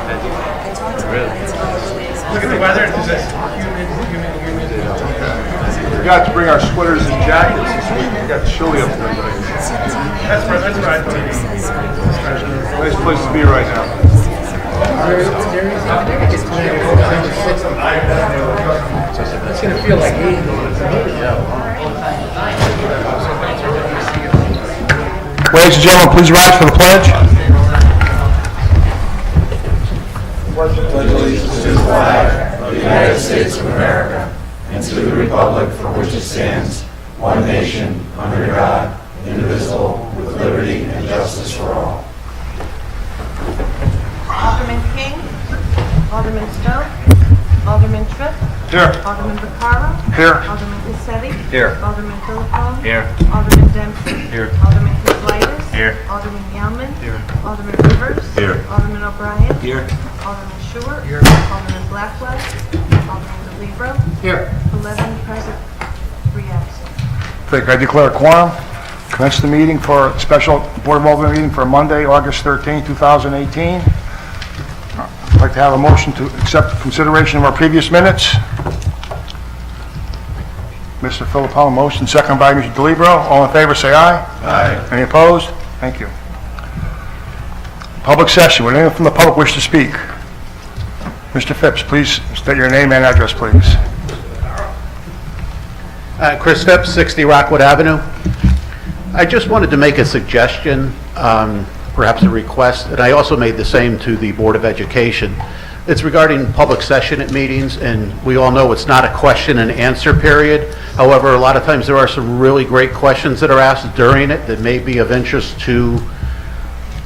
Look at the weather. It's just humid. We forgot to bring our sweaters and jackets this week. It got chilly up there today. That's right. Nice place to be right now. It's going to feel like 80. Ladies and gentlemen, please rise for the pledge. Pledge allegiance to the flag of the United States of America and to the republic for which it stands, one nation, under God, indivisible, with liberty and justice for all. Alderman King, Alderman Stone, Alderman Tripp, Here. Alderman Vaccaro, Here. Alderman Cassetti, Here. Alderman Philippon, Here. Alderman Dempsey, Here. Alderman Kozlaitis, Here. Alderman Yalman, Here. Alderman Rivers, Here. Alderman O'Brien, Here. Alderman Short, Alderman Blackwell, Alderman DeLibero, Here. 11 present, 3 absent. I declare a quorum. Commence the meeting for a special Board of Aldermen meeting for Monday, August 13, 2018. I'd like to have a motion to accept consideration of our previous minutes. Mr. Philippon, motion, second by Mr. DeLibero. All in favor, say aye. Aye. Any opposed? Thank you. Public session. Would anyone from the public wish to speak? Mr. Phipps, please state your name and address, please. Chris Phipps, 60 Rockwood Avenue. I just wanted to make a suggestion, perhaps a request, and I also made the same to the Board of Education. It's regarding public session at meetings, and we all know it's not a question and answer period. However, a lot of times there are some really great questions that are asked during it that may be of interest to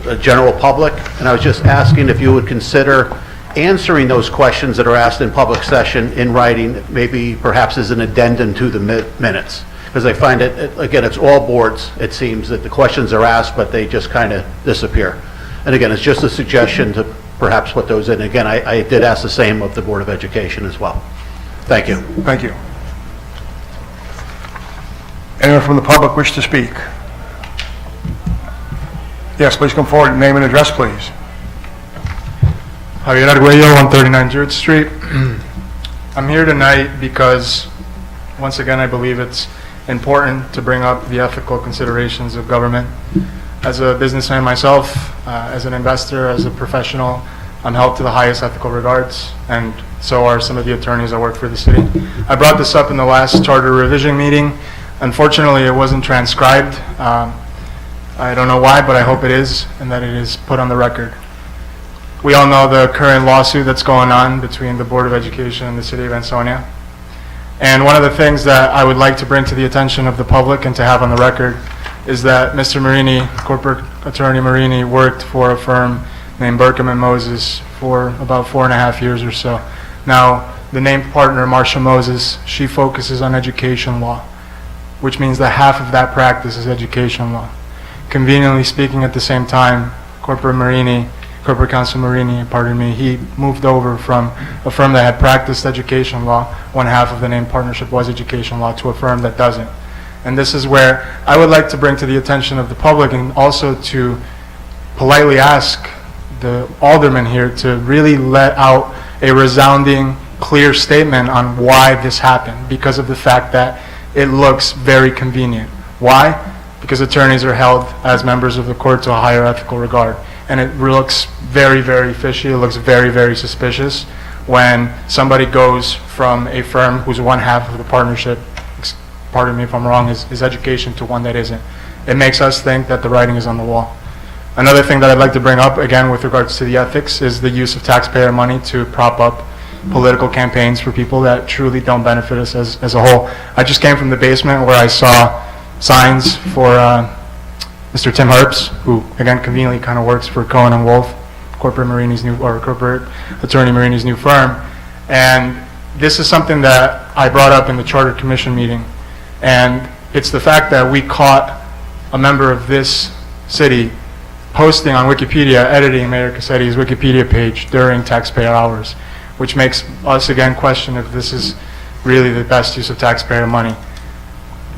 the general public, and I was just asking if you would consider answering those questions that are asked in public session in writing, maybe perhaps as an addendum to the minutes. Because I find it, again, it's all boards, it seems, that the questions are asked, but they just kind of disappear. And again, it's just a suggestion to perhaps put those in. Again, I did ask the same of the Board of Education as well. Thank you. Thank you. Anyone from the public wish to speak? Yes, please come forward. Name and address, please. Javier Arguello, 139 Druid Street. I'm here tonight because, once again, I believe it's important to bring up the ethical considerations of government. As a businessman myself, as an investor, as a professional, I'm held to the highest ethical regards, and so are some of the attorneys that work for the city. I brought this up in the last charter revision meeting. Unfortunately, it wasn't transcribed. I don't know why, but I hope it is, and that it is put on the record. We all know the current lawsuit that's going on between the Board of Education and the City of Ansonia. And one of the things that I would like to bring to the attention of the public and to have on the record is that Mr. Marini, Corporate Attorney Marini, worked for a firm named Burkham and Moses for about 4.5 years or so. Now, the named partner, Marsha Moses, she focuses on education law, which means that half of that practice is education law. Conveniently speaking, at the same time, Corporate Counsel Marini, pardon me, he moved over from a firm that had practiced education law, one half of the named partnership was education law, to a firm that doesn't. And this is where I would like to bring to the attention of the public, and also to politely ask the aldermen here to really let out a resounding, clear statement on why this happened, because of the fact that it looks very convenient. Why? Because attorneys are held as members of the court to a higher ethical regard. And it looks very, very fishy, it looks very, very suspicious when somebody goes from a firm whose one half of the partnership, pardon me if I'm wrong, is education, to one that isn't. It makes us think that the writing is on the wall. Another thing that I'd like to bring up, again, with regards to the ethics, is the use of taxpayer money to prop up political campaigns for people that truly don't benefit us as a whole. I just came from the basement where I saw signs for Mr. Tim Herbst, who again conveniently kind of works for Cohen and Wolf, Corporate Attorney Marini's new firm. And this is something that I brought up in the Charter Commission meeting. And it's the fact that we caught a member of this city posting on Wikipedia, editing Mayor Cassetti's Wikipedia page during taxpayer hours, which makes us again question if this is really the best use of taxpayer money.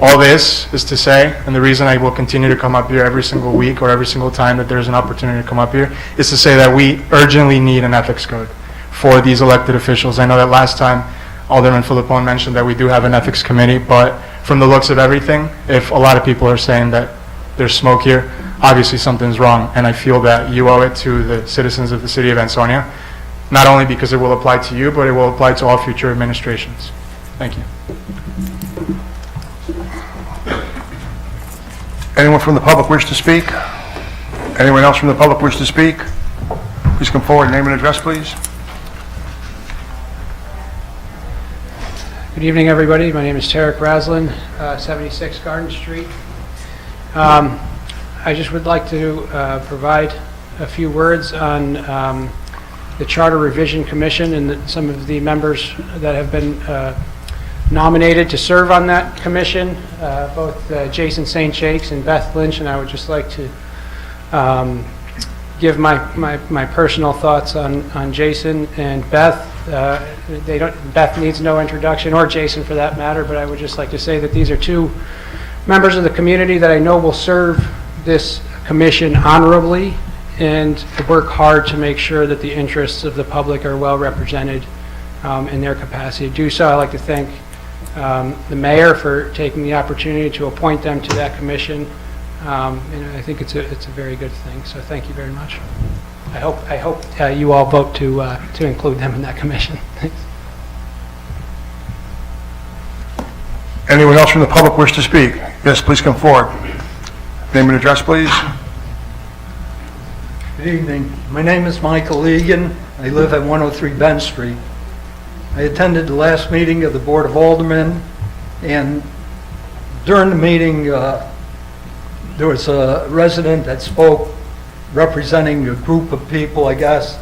All this is to say, and the reason I will continue to come up here every single week or every single time that there's an opportunity to come up here, is to say that we urgently need an ethics code for these elected officials. I know that last time Alderman Filippone mentioned that we do have an ethics committee, but from the looks of everything, if a lot of people are saying that there's smoke here, obviously something's wrong, and I feel that you owe it to the citizens of the city of Ansonia, not only because it will apply to you, but it will apply to all future administrations. Thank you. Anyone from the public wish to speak? Anyone else from the public wish to speak? Please come forward, name and address, please. Good evening, everybody. My name is Tarek Raslin, 76 Garden Street. I just would like to provide a few words on the Charter Revision Commission and some of the members that have been nominated to serve on that commission, both Jason St. Jakes and Beth Lynch, and I would just like to give my personal thoughts on Jason and Beth. Beth needs no introduction, or Jason for that matter, but I would just like to say that these are two members of the community that I know will serve this commission honorably and work hard to make sure that the interests of the public are well represented in their capacity to do so. I'd like to thank the mayor for taking the opportunity to appoint them to that commission. And I think it's a very good thing. So thank you very much. I hope you all vote to include them in that commission. Thanks. Anyone else from the public wish to speak? Yes, please come forward. Name and address, please. Good evening. My name is Michael Egan. I live at 103 Ben Street. I attended the last meeting of the Board of Aldermen, and during the meeting, there was a resident that spoke representing a group of people, I guess,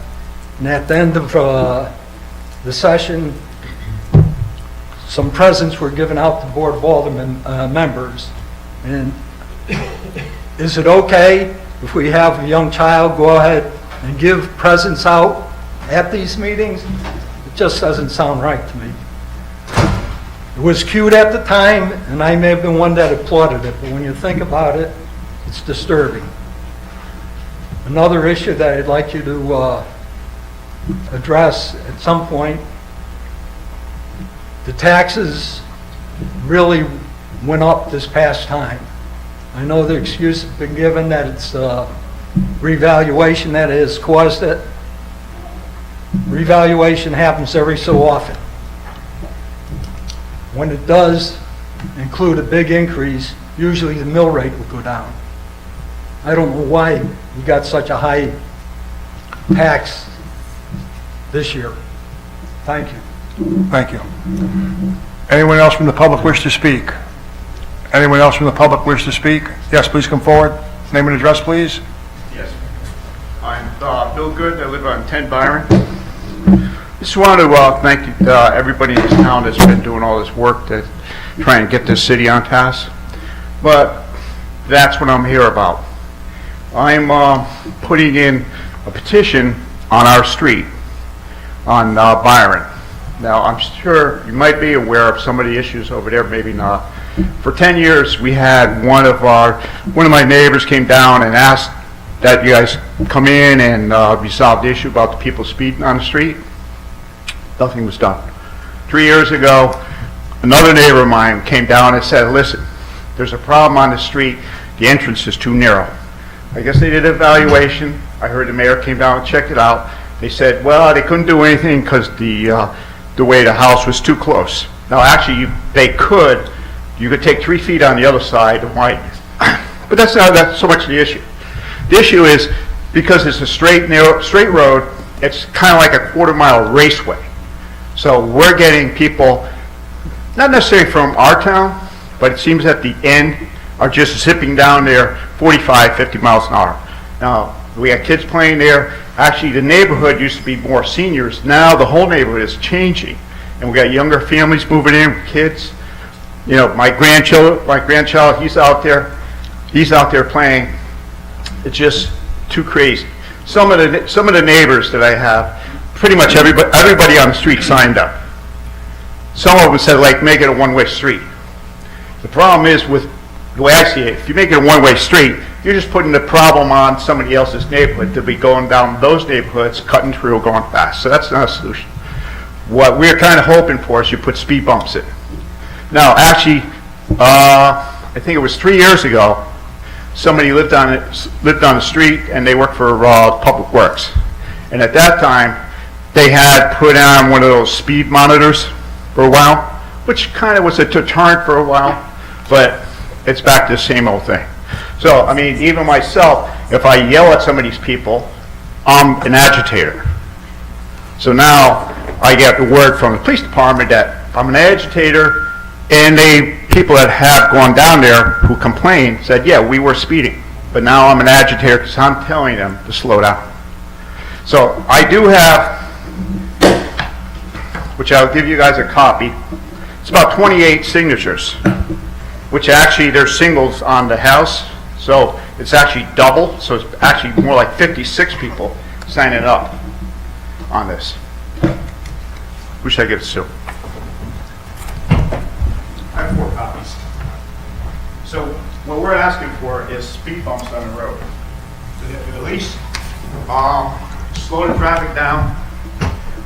and at the end of the session, some presents were given out to Board of Aldermen members. And is it okay if we have a young child go ahead and give presents out at these meetings? It just doesn't sound right to me. It was cute at the time, and I may have been one that applauded it, but when you think about it, it's disturbing. Another issue that I'd like you to address at some point, the taxes really went up this past time. I know the excuse has been given that it's revaluation that has caused it. Revaluation happens every so often. When it does include a big increase, usually the mill rate will go down. I don't know why we got such a high tax this year. Thank you. Thank you. Anyone else from the public wish to speak? Anyone else from the public wish to speak? Yes, please come forward. Name and address, please. Yes. I'm Bill Good. I live on 10 Byron. Just want to thank everybody in this town that's been doing all this work to try and get this city on task. But that's what I'm here about. I'm putting in a petition on our street, on Byron. Now, I'm sure you might be aware of some of the issues over there, maybe not. For 10 years, we had one of my neighbors came down and asked that you guys come in and resolve the issue about the people speeding on the street. Nothing was done. 3 years ago, another neighbor of mine came down and said, listen, there's a problem on the street. The entrance is too narrow. I guess they did an evaluation. I heard the mayor came down and checked it out. They said, well, they couldn't do anything because the way the house was too close. Now, actually, you could take 3 feet on the other side and widen it. But that's not so much the issue. The issue is because it's a straight road, it's kind of like a quarter-mile raceway. So we're getting people, not necessarily from our town, but it seems at the end are just zipping down there 45, 50 miles an hour. Now, we got kids playing there. Actually, the neighborhood used to be more seniors. Now the whole neighborhood is changing. And we got younger families moving in with kids. You know, my grandchild, he's out there playing. It's just too crazy. Some of the neighbors that I have, pretty much everybody on the street signed up. Some of them said, like, make it a one-way street. The problem is with, the way I see it, if you make it a one-way street, you're just putting the problem on somebody else's neighborhood to be going down those neighborhoods, cutting through, going fast. So that's not a solution. What we're kind of hoping for is you put speed bumps in. Now, actually, I think it was 3 years ago, somebody lived on the street and they worked for Public Works. And at that time, they had put on one of those speed monitors for a while, which kind of was a deterrent for a while, but it's back to the same old thing. So, I mean, even myself, if I yell at some of these people, I'm an agitator. So now I get the word from the police department that I'm an agitator, and people that have gone down there who complained said, yeah, we were speeding, but now I'm an agitator because I'm telling them to slow down. So I do have, which I'll give you guys a copy, it's about 28 signatures, which actually there's singles on the house, so it's actually double, so it's actually more like 56 people signing up on this. Who should I give it to? I have 4 copies. So what we're asking for is speed bumps on the road. To at least slow the traffic down.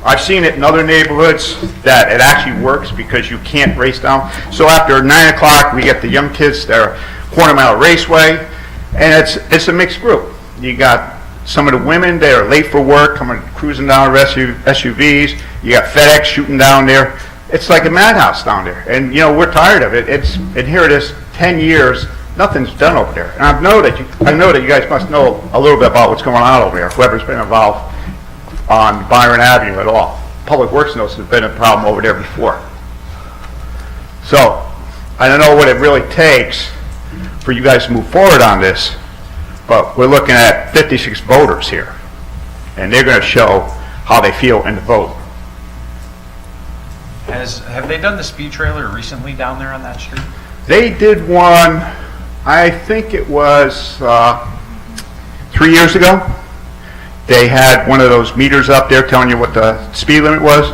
I've seen it in other neighborhoods that it actually works because you can't race down. So after 9 o'clock, we get the young kids that are quarter mile raceway, and it's a mixed group. You got some of the women that are late for work coming cruising down SUVs. You got FedEx shooting down there. It's like a madhouse down there, and you know we're tired of it. And here it is, 10 years, nothing's done over there. And I know that you guys must know a little bit about what's going on over there. Whoever's been involved on Byron Avenue at all. Public Works knows there's been a problem over there before. So I don't know what it really takes for you guys to move forward on this, but we're looking at 56 voters here, and they're going to show how they feel in the vote. Have they done the speed trailer recently down there on that street? They did one, I think it was 3 years ago. They had one of those meters up there telling you what the speed limit was,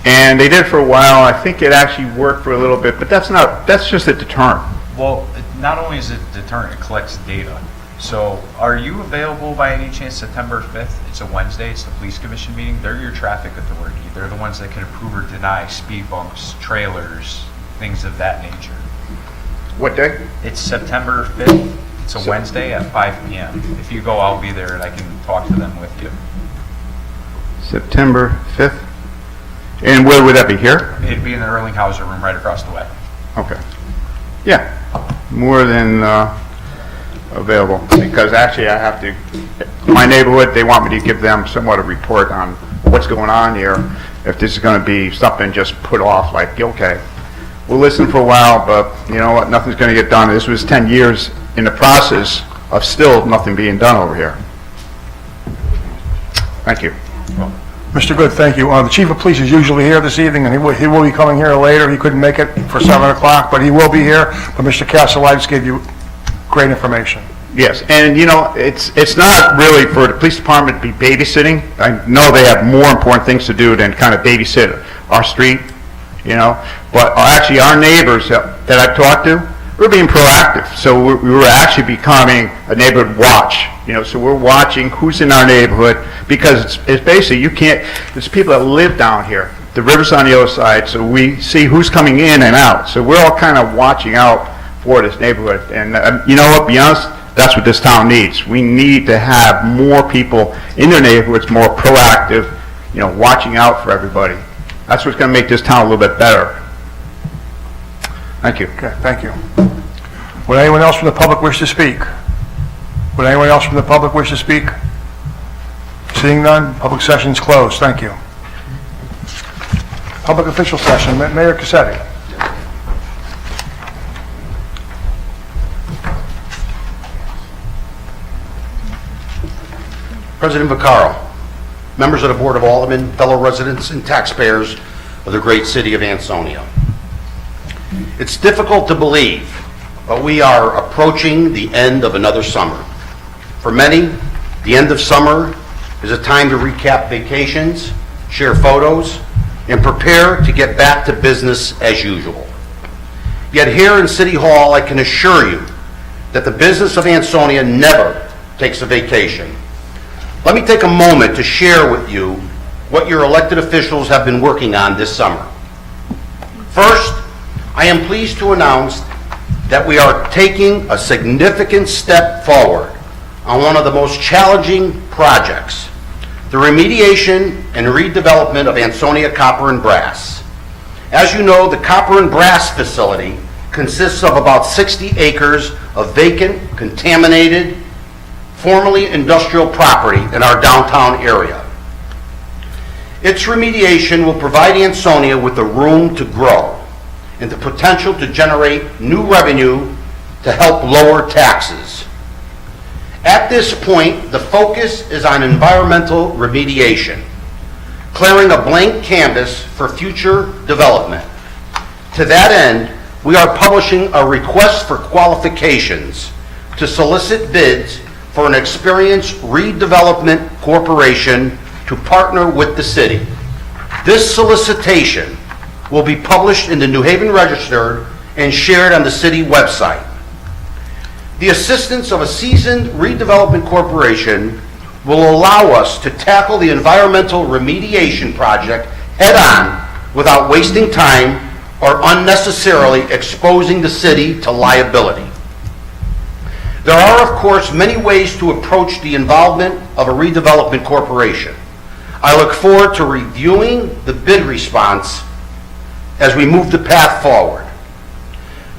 and they did it for a while. I think it actually worked for a little bit, but that's just a deterrent. Well, not only is it deterrent, it collects data. So are you available by any chance September 5th? It's a Wednesday, it's the police commission meeting. They're your traffic authority. They're the ones that can approve or deny speed bumps, trailers, things of that nature. What day? It's September 5th. It's a Wednesday at 5 p.m. If you go, I'll be there and I can talk to them with you. September 5th. And where would that be, here? It'd be in the Erlinghauser room right across the way. Okay. Yeah, more than available, because actually I have to, my neighborhood, they want me to give them somewhat a report on what's going on here. If this is going to be something just put off, like, okay, we'll listen for a while, but you know what, nothing's going to get done. This was 10 years in the process of still nothing being done over here. Thank you. Mr. Good, thank you. The chief of police is usually here this evening, and he will be coming here later. He couldn't make it for 7 o'clock, but he will be here. But Mr. Castellitis gave you great information. Yes, and you know, it's not really for the police department to be babysitting. I know they have more important things to do than kind of babysit our street, you know. But actually, our neighbors that I've talked to, we're being proactive. So we were actually becoming a neighborhood watch, you know. So we're watching who's in our neighborhood, because it's basically, you can't, there's people that live down here. The river's on the other side, so we see who's coming in and out. So we're all kind of watching out for this neighborhood. And you know what, be honest, that's what this town needs. We need to have more people in their neighborhoods, more proactive, you know, watching out for everybody. That's what's going to make this town a little bit better. Thank you. Okay, thank you. Would anyone else from the public wish to speak? Would anyone else from the public wish to speak? Seeing none, public session's closed. Thank you. Public official session, Mayor Cassetti. President Vaccaro, members of the Board of Aldermen, fellow residents and taxpayers of the great city of Ansonia. It's difficult to believe, but we are approaching the end of another summer. For many, the end of summer is a time to recap vacations, share photos, and prepare to get back to business as usual. Yet here in City Hall, I can assure you that the business of Ansonia never takes a vacation. Let me take a moment to share with you what your elected officials have been working on this summer. First, I am pleased to announce that we are taking a significant step forward on one of the most challenging projects, the remediation and redevelopment of Ansonia Copper and Brass. As you know, the Copper and Brass facility consists of about 60 acres of vacant, contaminated, formerly industrial property in our downtown area. Its remediation will provide Ansonia with the room to grow and the potential to generate new revenue to help lower taxes. At this point, the focus is on environmental remediation, clearing a blank canvas for future development. To that end, we are publishing a request for qualifications to solicit bids for an experienced redevelopment corporation to partner with the city. This solicitation will be published in the New Haven Register and shared on the city website. The assistance of a seasoned redevelopment corporation will allow us to tackle the environmental remediation project head-on without wasting time or unnecessarily exposing the city to liability. There are, of course, many ways to approach the involvement of a redevelopment corporation. I look forward to reviewing the bid response as we move the path forward.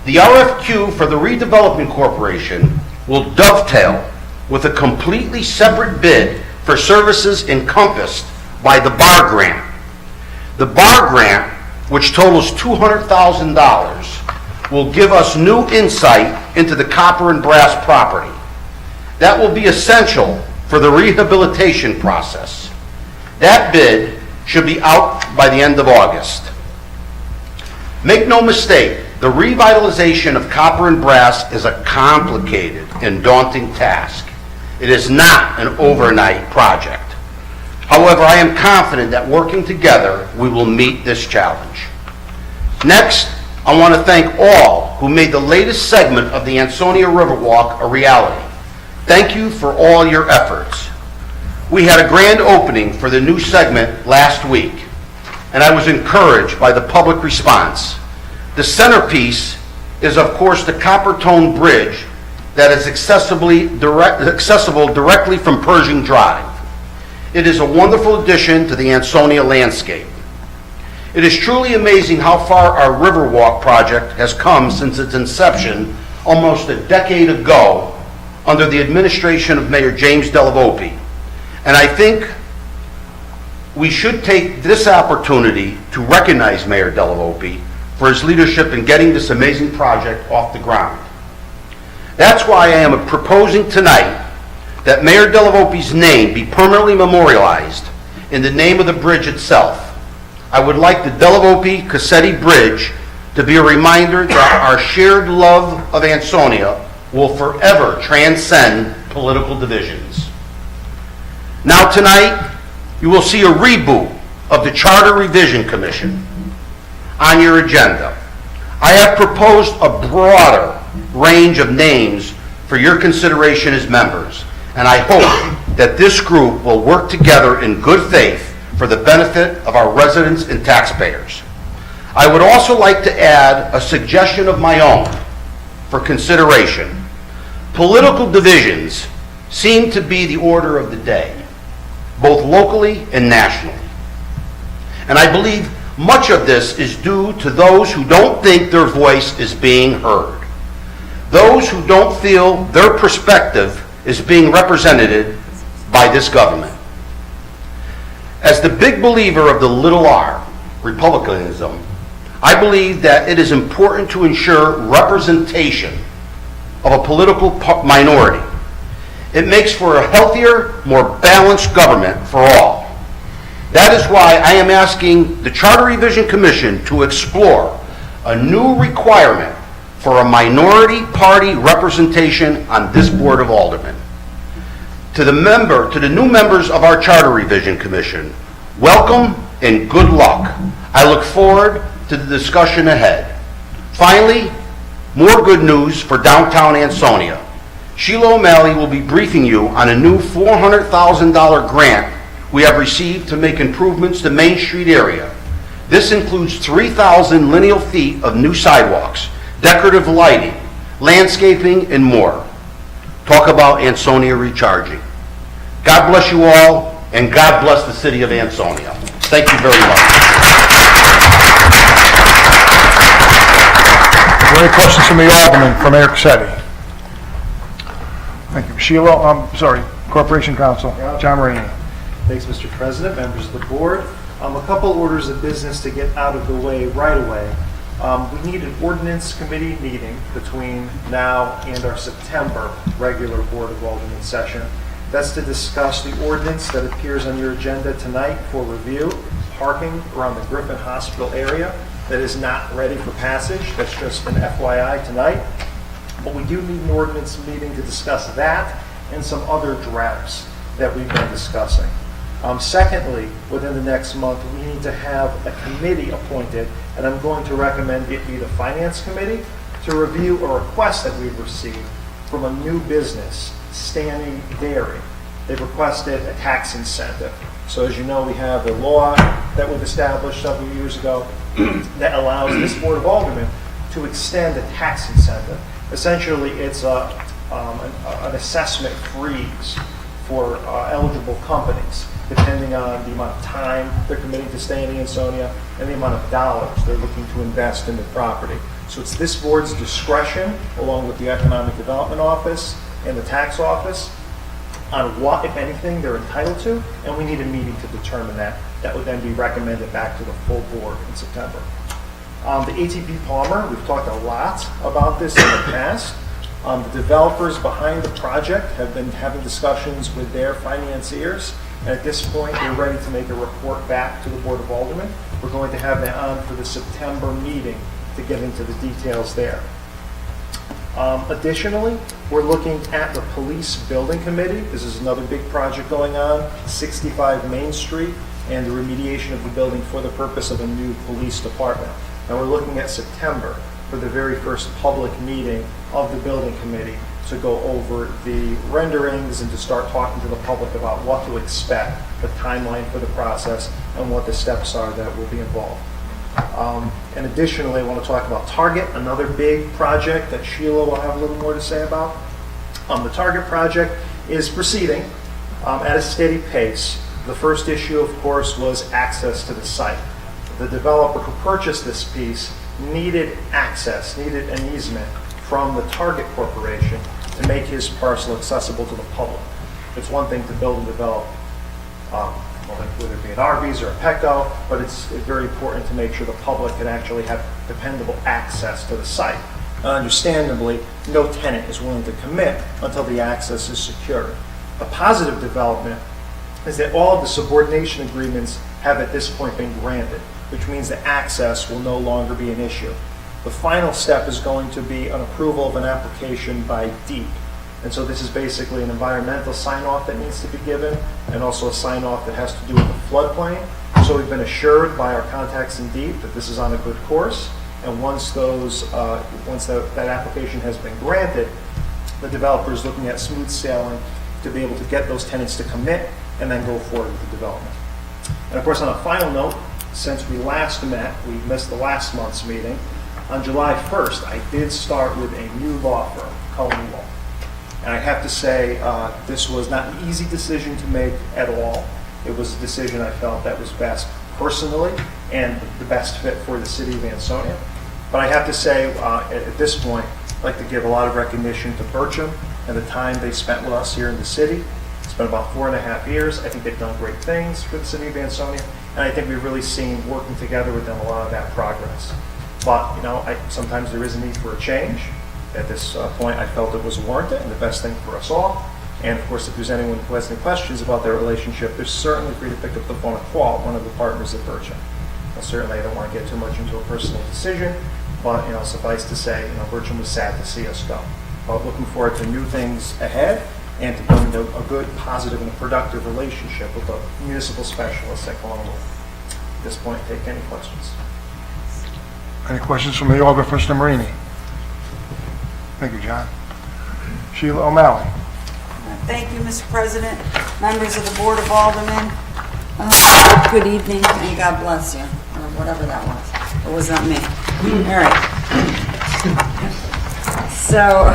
The RFQ for the redevelopment corporation will dovetail with a completely separate bid for services encompassed by the BAR grant. The BAR grant, which totals $200,000, will give us new insight into the copper and brass property. That will be essential for the rehabilitation process. That bid should be out by the end of August. Make no mistake, the revitalization of copper and brass is a complicated and daunting task. It is not an overnight project. However, I am confident that working together, we will meet this challenge. Next, I want to thank all who made the latest segment of the Ansonia Riverwalk a reality. Thank you for all your efforts. We had a grand opening for the new segment last week, and I was encouraged by the public response. The centerpiece is, of course, the copper-toned bridge that is accessible directly from Pershing Drive. It is a wonderful addition to the Ansonia landscape. It is truly amazing how far our Riverwalk project has come since its inception almost a decade ago under the administration of Mayor James Delavolpe. And I think we should take this opportunity to recognize Mayor Delavolpe for his leadership in getting this amazing project off the ground. That's why I am proposing tonight that Mayor Delavolpe's name be permanently memorialized in the name of the bridge itself. I would like the Delavolpe-Cassetti Bridge to be a reminder that our shared love of Ansonia will forever transcend political divisions. Now tonight, you will see a reboot of the Charter Revision Commission on your agenda. I have proposed a broader range of names for your consideration as members, and I hope that this group will work together in good faith for the benefit of our residents and taxpayers. I would also like to add a suggestion of my own for consideration. Political divisions seem to be the order of the day, both locally and nationally. And I believe much of this is due to those who don't think their voice is being heard, those who don't feel their perspective is being represented by this government. As the big believer of the little r, republicanism, I believe that it is important to ensure representation of a political minority. It makes for a healthier, more balanced government for all. That is why I am asking the Charter Revision Commission to explore a new requirement for a minority party representation on this Board of Aldermen. To the new members of our Charter Revision Commission, welcome and good luck. I look forward to the discussion ahead. Finally, More good news for downtown Ansonia. Sheila O'Malley will be briefing you on a new $400,000 grant we have received to make improvements to Main Street area. This includes 3,000 lineal feet of new sidewalks, decorative lighting, landscaping, and more. Talk about Ansonia recharging. God bless you all, and God bless the city of Ansonia. Thank you very much. Are there any questions from the Aldermen, from Mayor Cassetti? Thank you. Sheila, Corporation Counsel, John Marini. Thanks, Mr. President, members of the board. A couple orders of business to get out of the way right away. We need an ordinance committee meeting between now and our September regular Board of Aldermen session. That's to discuss the ordinance that appears on your agenda tonight for review, parking around the Griffin Hospital area that is not ready for passage. That's just an FYI tonight. But we do need an ordinance meeting to discuss that and some other drafts that we've been discussing. Secondly, within the next month, we need to have a committee appointed, and I'm going to recommend it be the Finance Committee, to review a request that we've received from a new business, Stanley Dairy. They've requested a tax incentive. So as you know, we have a law that was established several years ago that allows this Board of Aldermen to extend a tax incentive. Essentially, it's an assessment freeze for eligible companies, depending on the amount of time they're committing to staying in Ansonia and the amount of dollars they're looking to invest in the property. So it's this board's discretion, along with the Economic Development Office and the Tax Office, on what, if anything, they're entitled to, and we need a meeting to determine that. That would then be recommended back to the full board in September. The ATP Palmer, we've talked a lot about this in the past. The developers behind the project have been having discussions with their financiers, and at this point, they're ready to make a report back to the Board of Aldermen. We're going to have that on for the September meeting to get into the details there. Additionally, we're looking at the Police Building Committee. This is another big project going on, 65 Main Street, and the remediation of the building for the purpose of a new police department. And we're looking at September for the very first public meeting of the building committee to go over the renderings and to start talking to the public about what to expect, the timeline for the process, and what the steps are that will be involved. And additionally, I want to talk about Target, another big project that Sheila will have a little more to say about. The Target project is proceeding at a steady pace. The first issue, of course, was access to the site. The developer who purchased this piece needed access, needed an easement from the Target Corporation to make his parcel accessible to the public. It's one thing to build and develop, whether it be an Arby's or a Petco, but it's very important to make sure the public can actually have dependable access to the site. Understandably, no tenant is willing to commit until the access is secured. A positive development is that all of the subordination agreements have at this point been granted, which means that access will no longer be an issue. The final step is going to be an approval of an application by DEEP. And so this is basically an environmental sign-off that needs to be given, and also a sign-off that has to do with the floodplain. So we've been assured by our contacts in DEEP that this is on a good course. And once that application has been granted, the developer is looking at smooth sailing to be able to get those tenants to commit and then go forward with the development. And of course, on a final note, since we last met, we missed the last month's meeting. On July 1st, I did start with a new law firm, Cullen Law. And I have to say, this was not an easy decision to make at all. It was a decision I felt that was best personally and the best fit for the city of Ansonia. But I have to say, at this point, I'd like to give a lot of recognition to Bircham and the time they spent with us here in the city. It's been about 4.5 years. I think they've done great things for the city of Ansonia, and I think we've really seen, working together with them, a lot of that progress. But, sometimes there is a need for a change. At this point, I felt it was warranted and the best thing for us all. And of course, if there's anyone who has any questions about their relationship, they're certainly free to pick up the phone and call one of the partners at Bircham. Now, certainly, I don't want to get too much into a personal decision, but suffice to say, Bircham was sad to see us go. But looking forward to new things ahead and to building a good, positive, and a productive relationship with the municipal specialists at Cullen Law. At this point, take any questions. Any questions from the Alderman, Mr. Marini? Thank you, John. Sheila O'Malley. Thank you, Mr. President, members of the Board of Aldermen. Good evening, and God bless you, or whatever that was. It was not me. All right. So,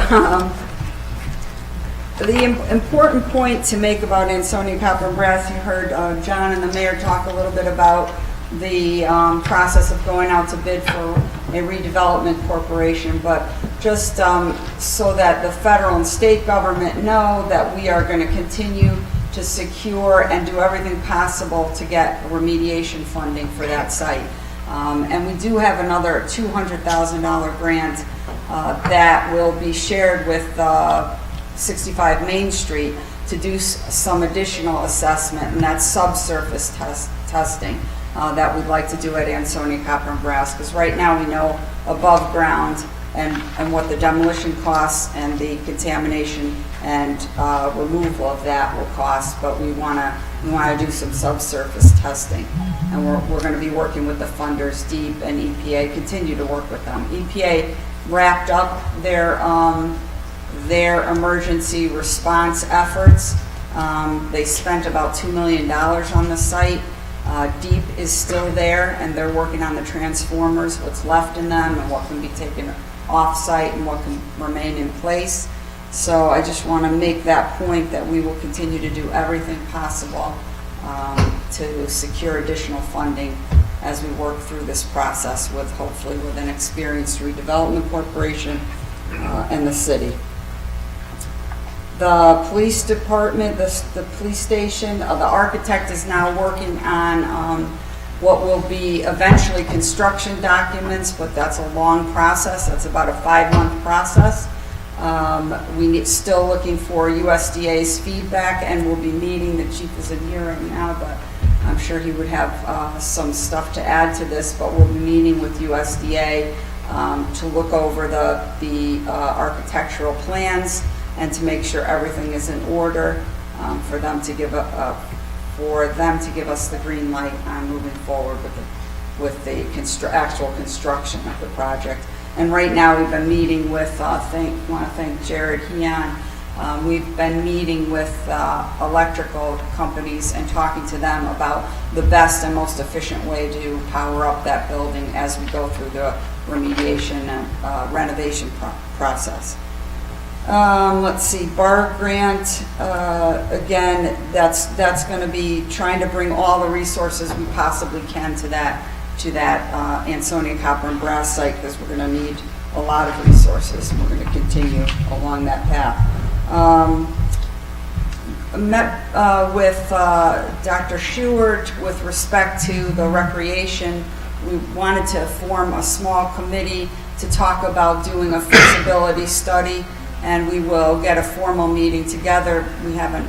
the important point to make about Ansonia Copper and Brass, you heard John and the mayor talk a little bit about the process of going out to bid for a redevelopment corporation, but just so that the federal and state government know that we are going to continue to secure and do everything possible to get remediation funding for that site. And we do have another $200,000 grant that will be shared with 65 Main Street to do some additional assessment, and that's subsurface testing that we'd like to do at Ansonia Copper and Brass, because right now we know above ground and what the demolition costs and the contamination and removal of that will cost, but we want to do some subsurface testing, and we're going to be working with the funders, DEEP and EPA, continue to work with them. EPA wrapped up their emergency response efforts. They spent about $2 million on the site. DEEP is still there, and they're working on the transformers, what's left in them and what can be taken off-site and what can remain in place. So I just want to make that point that we will continue to do everything possible to secure additional funding as we work through this process with, hopefully, with an experienced redevelopment corporation and the city. The police department, the police station, the architect is now working on what will be eventually construction documents, but that's a long process. That's about a 5-month process. Still looking for USDA's feedback, and we'll be meeting. The chief isn't here right now, but I'm sure he would have some stuff to add to this, but we'll be meeting with USDA to look over the architectural plans and to make sure everything is in order for them to give us the green light on moving forward with the actual construction of the project. And right now we've been meeting with, want to thank Jared Heon. We've been meeting with electrical companies and talking to them about the best and most efficient way to power up that building as we go through the remediation and renovation process. Let's see, bar grant, again, that's going to be trying to bring all the resources we possibly can to that Ansonia Copper and Brass site, because we're going to need a lot of resources, and we're going to continue along that path. Met with Dr. Sheward with respect to the recreation. We wanted to form a small committee to talk about doing a feasibility study, and we will get a formal meeting together. We haven't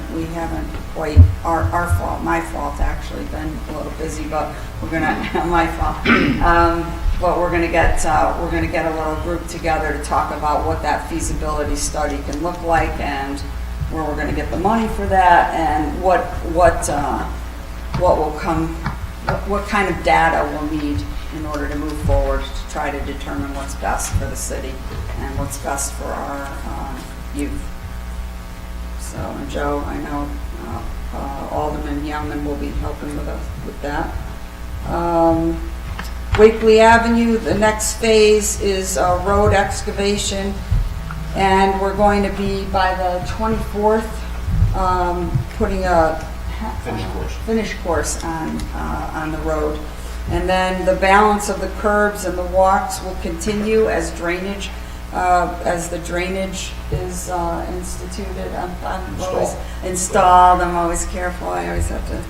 quite, our fault, my fault actually, been a little busy, but we're gonna, my fault. But we're gonna get a little group together to talk about what that feasibility study can look like, and where we're gonna get the money for that, and what will come, what kind of data we'll need in order to move forward to try to determine what's best for the city and what's best for our youth. So, and Joe, I know Alderman Yeoman will be helping with us with that. Wakely Avenue, the next phase is road excavation, and we're going to be by the 24th putting a finish course on the road. And then the balance of the curbs and the walks will continue as drainage, as the drainage is instituted. I'm always installed. I'm always careful. I always have to,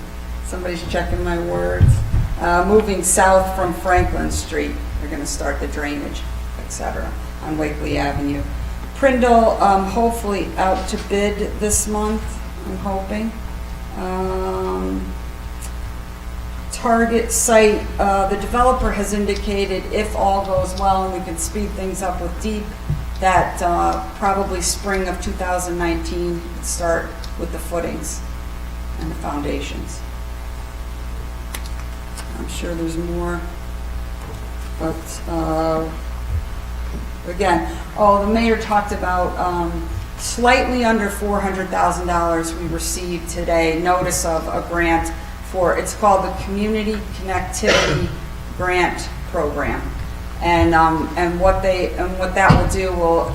somebody's checking my words. Moving south from Franklin Street, they're going to start the drainage, etc. on Wakely Avenue. Prindle, hopefully out to bid this month, I'm hoping. Target site, the developer has indicated if all goes well and we can speed things up with DEEP, that probably spring of 2019 we could start with the footings and the foundations. I'm sure there's more, but Again, the mayor talked about slightly under $400,000 we received today, notice of a grant for, it's called the Community Connectivity Grant Program. And what that will do will,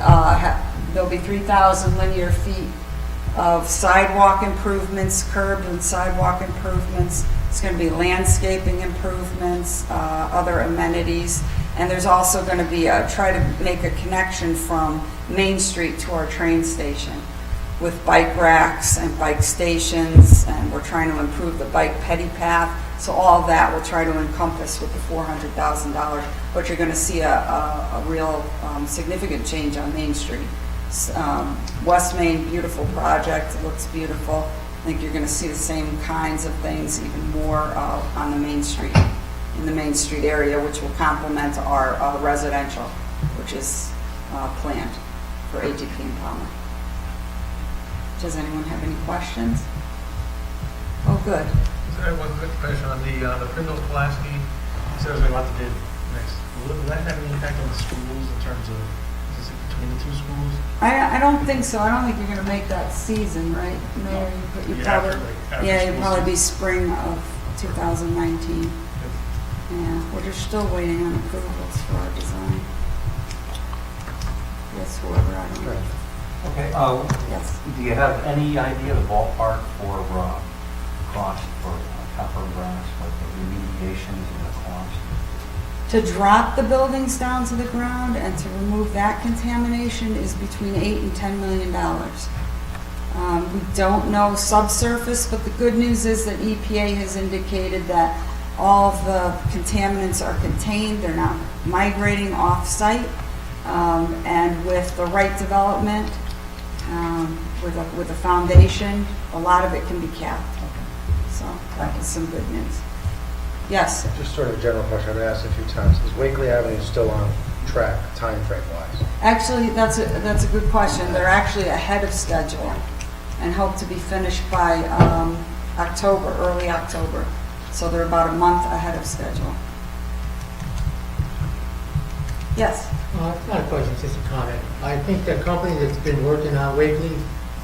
there'll be 3,000 linear feet of sidewalk improvements, curb and sidewalk improvements. It's going to be landscaping improvements, other amenities. And there's also going to be try to make a connection from Main Street to our train station with bike racks and bike stations, and we're trying to improve the bike pedal path. So all of that we'll try to encompass with the $400,000. But you're going to see a real significant change on Main Street. West Main, beautiful project. It looks beautiful. I think you're going to see the same kinds of things, even more on the Main Street, in the Main Street area, which will complement our residential, which is planned for ATP and Palmer. Does anyone have any questions? Oh, good. I have one quick question on the Prindle Pulaski. Says we want to bid next. Will that have any impact on the schools in terms of, is it between the two schools? I don't think so. I don't think you're going to make that season, right, Mayor? You Yeah, probably, after you'd school probably be spring of 2019. Yeah, we're just still waiting on approvals for our design. Yes, whoever, I don't know. Okay, Yes. do you have any idea the ballpark for cost for copper and brass, what the remediations and the cost? To drop the buildings down to the ground and to remove that contamination is between $8 and $10 million. We don't know subsurface, but the good news is that EPA has indicated that all of the contaminants are contained, they're not migrating off-site, and with the right development, with a foundation, a lot of it can be capped. So that is some good news. Yes? Just sort of a general question I've been asked a few times. Is Wakely Avenue still on track, time frame wise? Actually, that's a good question. They're actually ahead of schedule and hope to be finished by October, early October. So they're about a month ahead of schedule. Yes? It's not a question, it's just a comment. I think the company that's been working on Wakely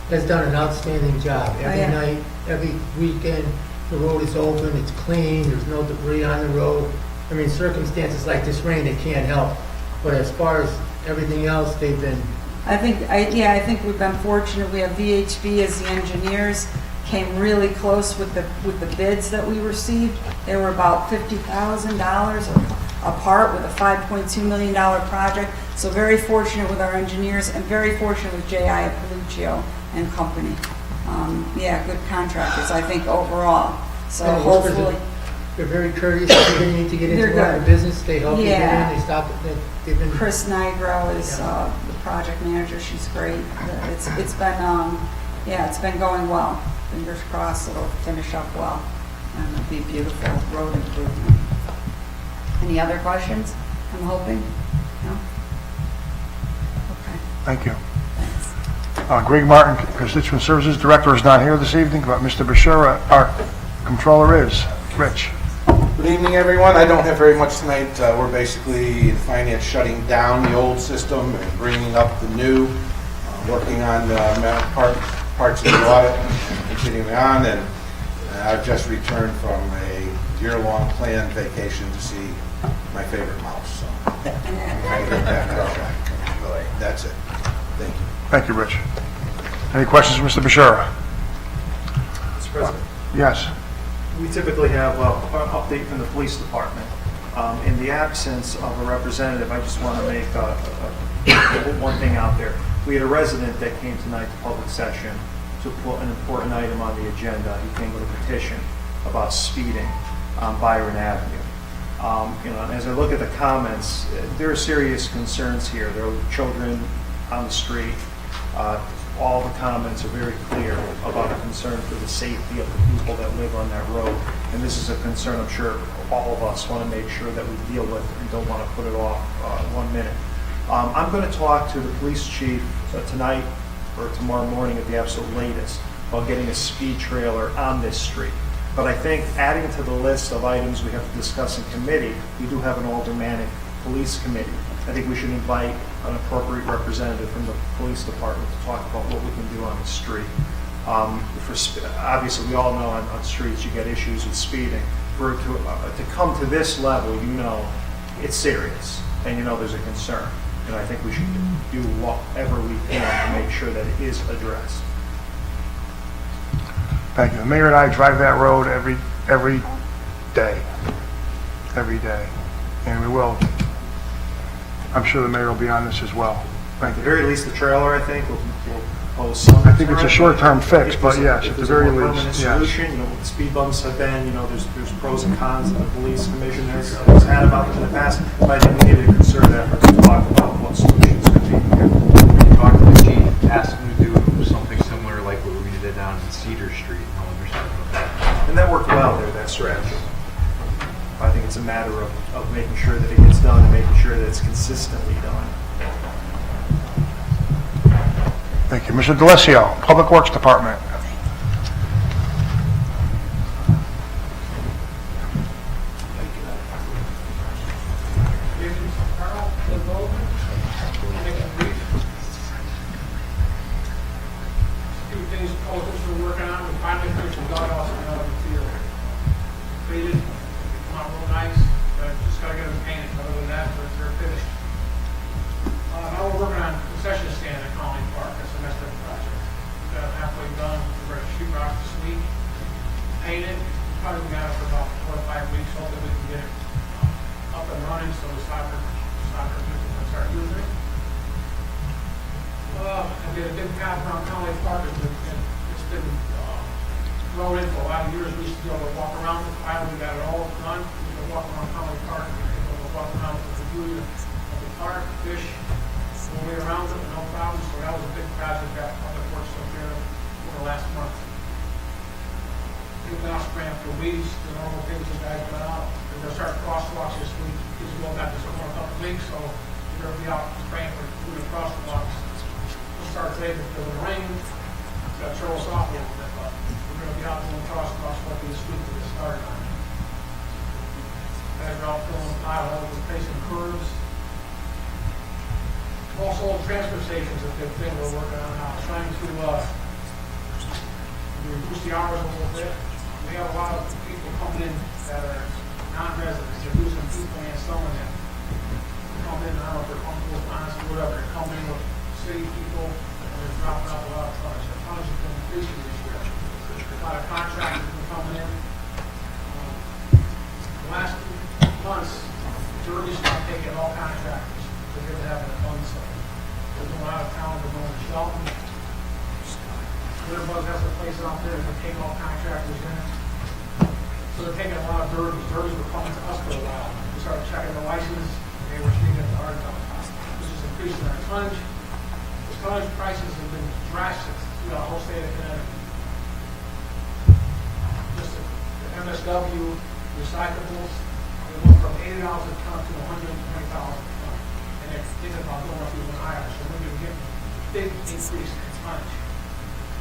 has done an outstanding job. Every yeah. night, every weekend, the road is open, it's clean, there's no debris on the road. I mean, circumstances like this rain, they can't help. But as far as everything else, they've been... I think we've been fortunate. We have VHB as the engineers, came really close with the bids that we received. They were about $50,000 apart with a $5.2 million project. So very fortunate with our engineers and very fortunate with J.I. Paluccio and company. Good contractors, I think, overall. So hopefully... They're very courteous. If they need to get into our business, they help you get in, they stop it. They've been... Chris Nigro is the project manager. She's great. It's been going well. Fingers crossed it'll finish up well. And it'll be beautiful road improvement. Any other questions? I'm hoping? No? Okay. Thank you. Thanks. Greg Martin, Constituent Services Director, is not here this evening, but Mr. Bashir, our Controller, is. Rich. Good evening, everyone. I don't have very much tonight. We're basically in finance shutting down the old system and bringing up the new, working on parts of the audit and continuing on. And I've just returned from a year-long planned vacation to see my favorite mouse. So I'm trying to get that on track. That's it. Thank you. Thank you, Rich. Any questions for Mr. Bashir? Mr. President, Yes. we typically have an update from the police department. In the absence of a representative, I just want to make one thing out there. We had a resident that came tonight to public session to put an important item on the agenda. He came with a petition about speeding on Byron Avenue. And as I look at the comments, there are serious concerns here. There are children on the street. All the comments are very clear about a concern for the safety of the people that live on that road. And this is a concern I'm sure all of us want to make sure that we deal with and don't want to put it off 1 minute. I'm going to talk to the police chief tonight or tomorrow morning at the absolute latest about getting a speed trailer on this street. But I think adding to the list of items we have to discuss in committee, we do have an aldermanic police committee. I think we should invite an appropriate representative from the police department to talk about what we can do on the street. Obviously, we all know on streets you get issues with speeding. For it to come to this level, you know it's serious, and you know there's a concern. And I think we should do whatever we can to make sure that it is addressed. Thank you. The mayor and I drive that road every day. Every day. And we will. I'm sure the mayor will be on this as well. Thank At the you. very least, the trailer, I think, will pose some. I think it's a short-term fix, but yes, at the very If there's a more permanent least, yes. solution, you know, what speed bumps have been, you know, there's pros and cons that the police commission has had about them in the past. But I think we need a concerted effort to talk about what solutions could be. Talk to the chief, ask him to do something similar like what we did down in Cedar Street. No one understood that. And that worked well there, that strategy. I think it's a matter of making sure that it gets done and making sure that it's consistently done. Thank you. Mr. DeLisio, Public Works Department. Few things, proposals we're working on, we finally finished the doghouse and the field. Completed, come out real nice, but just gotta get them painted, other than that, they're finished. Now we're working on concession stand at Colony Park, that's a next project. We got it halfway done, we're ready to shoot rocks this week, painted, probably been at it for about 4 or 5 weeks, hopefully we can get it up and running, so the soccer people can start using it. I did a big path around Conway Park. It's been grown in for a lot of years. We used to be able to walk around. Finally, we got it all done. We can walk around Conway Park. We can be able to walk around the pavilion of the park, fish, go way around it, no problem. So that was a big project that Public Works took care of over the last month. We've been out spraying for weeds, the normal things you guys been out. We're going to start crosswalks this week. Because we won't have this over a couple of weeks, so we're going to be out spraying for doing crosswalks. Start today because of the rain. It's got to throw us off a little bit, but we're going to be out doing crosswalks like this week to get started on. Guys are out filling potholes, replacing curbs. Also, transfer stations is a big thing we're working on now, trying to reduce the hours a little bit. We have a lot of people coming in that are non-residents. They're losing people and selling them. They come in, I don't know if they're comfortable with honest or whatever. They're coming in with city people, and they're dropping off a lot of tonnage. The tonnage has been increasing this year. A lot of contractors have been coming in. The last 2 months, Derby's not taking all contractors. They're going to have an fund sale. They're going out of town, they're going to Shelton. Everybody has a place out there, they're taking all contractors in. So they're taking a lot of Derby's. Derby's were coming to us for a while. We started checking the license, and they were speaking at the hard time. This is increasing our tonnage. Tonnage prices have been drastic throughout the whole state of Connecticut. Just the MSW recyclables, they went from $80 a ton to $120 a ton. And they're thinking about going up even higher, so we're going to get a big increase in tonnage.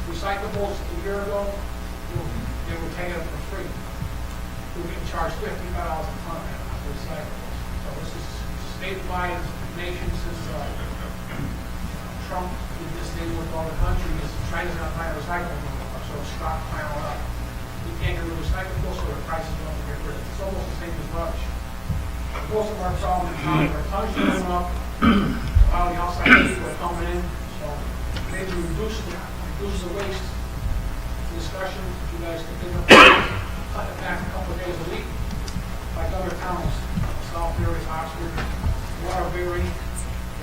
Recyclables a year ago, they were taking it for free. We were getting charged $55 a ton for recyclables. So this is statewide nation since Trump did this thing with all the countries. China's not buying recyclables anymore, so stock piling up. We can't get rid of recyclables, so the prices don't get rid of it. It's almost the same as rubbish. Most of our problem is our tonnage is going up. A lot of the outside people are coming in, so maybe reduce the waste discussion. You guys can pick up, cut it back a couple of days a week, like other towns, Southbury, Oxford, Waterbury.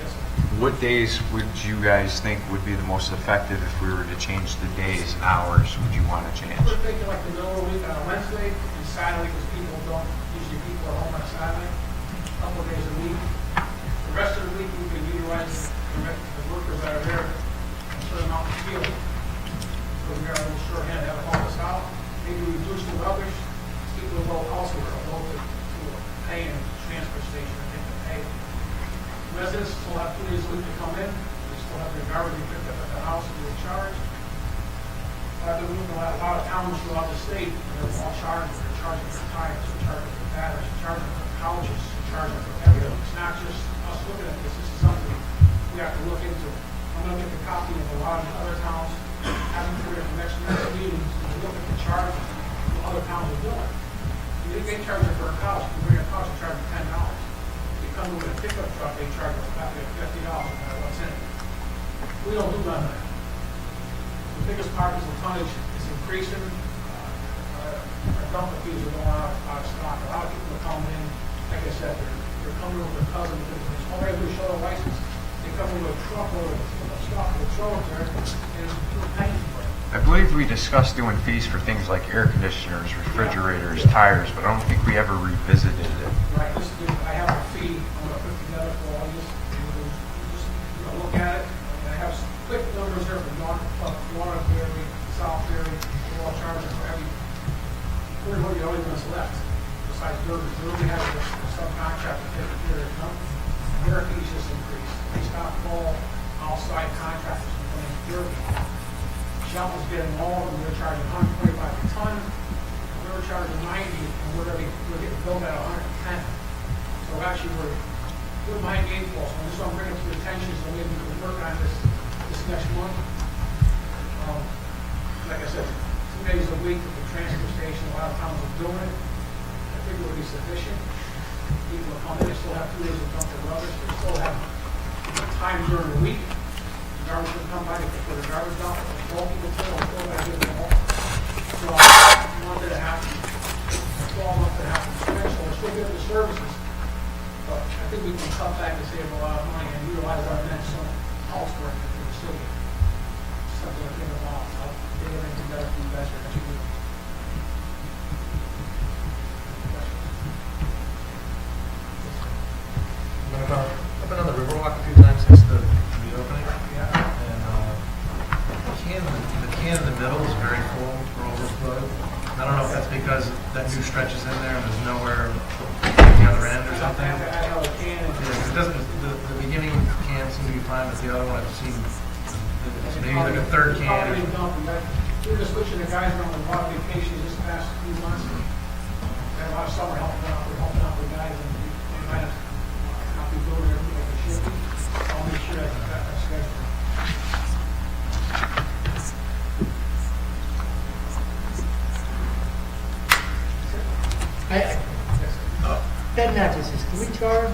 Yes, sir. What days would you guys think would be the most effective if we were to change the days and hours? Would you want to change? We're thinking like the middle of the week on a Wednesday and Saturday because usually people are home on Saturday, a couple of days a week. The rest of the week we can utilize the workers that are there and put them out in the field. So we are a little short-handed, have to help us out. Maybe reduce the rubbish, people will go elsewhere, go to a pay and transfer station and take the pay. Residents still have 2 days a week to come in. They still have their garbage picked up at the house and they're charged. I've been looking at a lot of towns throughout the state, and they're all charged. They're charging for tires, they're charging for batteries, they're charging for couches, they're charging for everything. It's not truck, they charge us $50 no matter what's in it. We don't do none of that. The biggest part is the tonnage is increasing. Our dumping fees are going out of stock. A lot of people are coming in, like I said, they're coming with their cousin, because all they do is show their license. They come with a truckload of stuff, they throw it there, and they're paying for it. I believe we discussed doing fees for things like air conditioners, refrigerators, tires, but I don't think we ever revisited it. Right, I have a fee I'm gonna put together for all this, just look at it, and I have some quick numbers there for North Berry, South Berry, we're all charging for every, pretty much the only ones left, besides Derby. Derby has a subcontract to take care of them, their fees just increased. They stopped all outside contractors from coming to Derby. Shell was getting all of them, they're charging $125 a ton, we were charging 90, and we're getting billed at 110. So actually, we're behind the eight ball, so I just want to bring it to your attention, so maybe we can work on this next month. Like I said, 2 days a week at the transfer station, a lot of towns are doing it. I think it would be sufficient. People will come in, they still have 2 days to dump their rubbish, they still have time during the week. Garbage will come by, they can put the garbage down, all people fill, I give them all. So, month and a half, 12 months and a half, so we're still getting the services. But I think we can cut back and save a lot of money and utilize our next elsewhere in the city. Something to think about, they have anything better for investors, that's good. I've been on the Riverwalk a few times since the reopening. Yeah. And the can in the middle is very full for overflow. I don't know if that's because that new stretch is in there and there's nowhere at the other end or something. I know the can is. Yeah, it doesn't, the beginning can seems to be fine, but the other one I've seen, maybe like a third can. Probably dumping. We're just switching the guys around with a lot of vacations this past few months. We had a lot of summer helping out the guys, and we might have not be doing everything like we should be. I'll make sure that's scheduled. Bed mattresses, do we charge,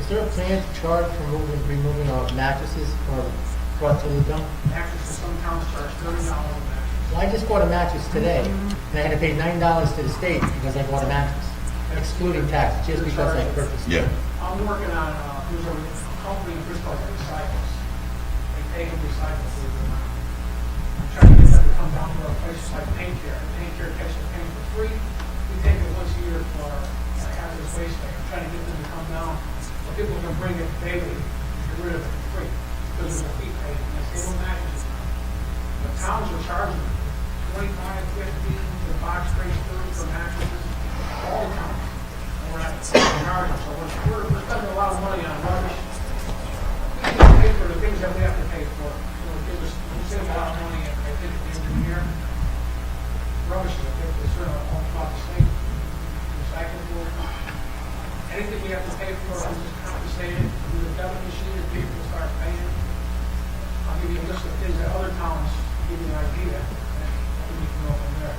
is there a plan to charge for removing our mattresses or brought to the dump? Mattresses, some towns charge $30 a mattress. Well, I just bought a mattress today, and I had to pay $9 to the state because I bought a mattress, excluding tax, just because I purchased it. Yeah. I'm working on, there's a company in Bristol that recycles. They take and recycle food. I'm trying to get them to come down to our places like Paint Care. Paint Care takes the paint for free. We take it once a year for hazardous waste day. I'm trying to get them to come down, so people can bring it daily, get rid of it for free, because of the fee paid, and they stable mattresses. The towns are charging $25, $50, the box rates $30 for mattresses, all the time. And we're not charging, so we're spending a lot of money on rubbish. We need to pay for the things that we have to pay for. So it gives us, we save a lot of money, and I think at the end of the year, rubbish is a big concern about the state. Recycling board. Anything we have to pay for, I'm just compensated through the debit machine, and people start paying. I'll give you a list of things that other towns give you an idea, and we can go from there.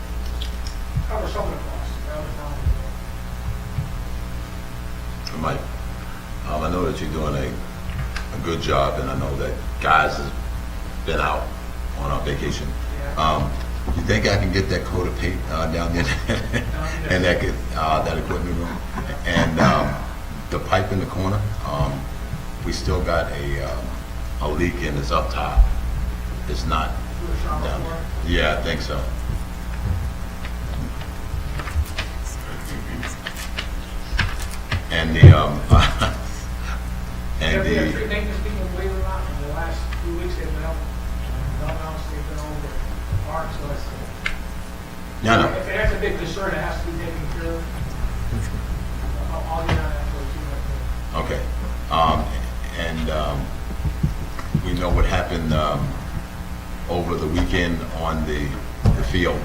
Cover some of the costs that other towns do. Mike, I know that you're doing a good job, and I know that guys has been out on a vacation. You think I can get that coat of paint down there and that equipment room? And the pipe in the corner, we still got a leak and it's up top. It's not down there. Yeah, I think so. And the We have three maintenance people, believe it or not, in the last few weeks they've been out. They've been over the park, so it's. Yeah, no. If that's a big concern, it has to be taken care of. I'll get on that for you. Okay. We know what happened over the weekend on the field.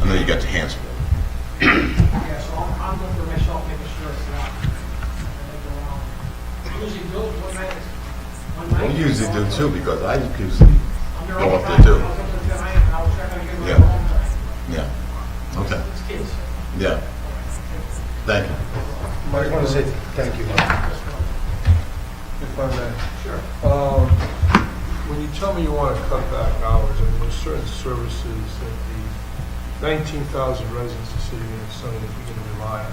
I know you got your hands full. Yeah, so I'm going for myself, making sure it's not. Usually do it one night. We usually do too, because I usually go up there too. Yeah. Yeah. Okay. Yeah. Thank you. I just want to say thank you, Mike. If I may. Sure. When you tell me you want to cut back hours, I mean, there's certain services that the 19,000 residents of the city of Ansonia that we can rely on.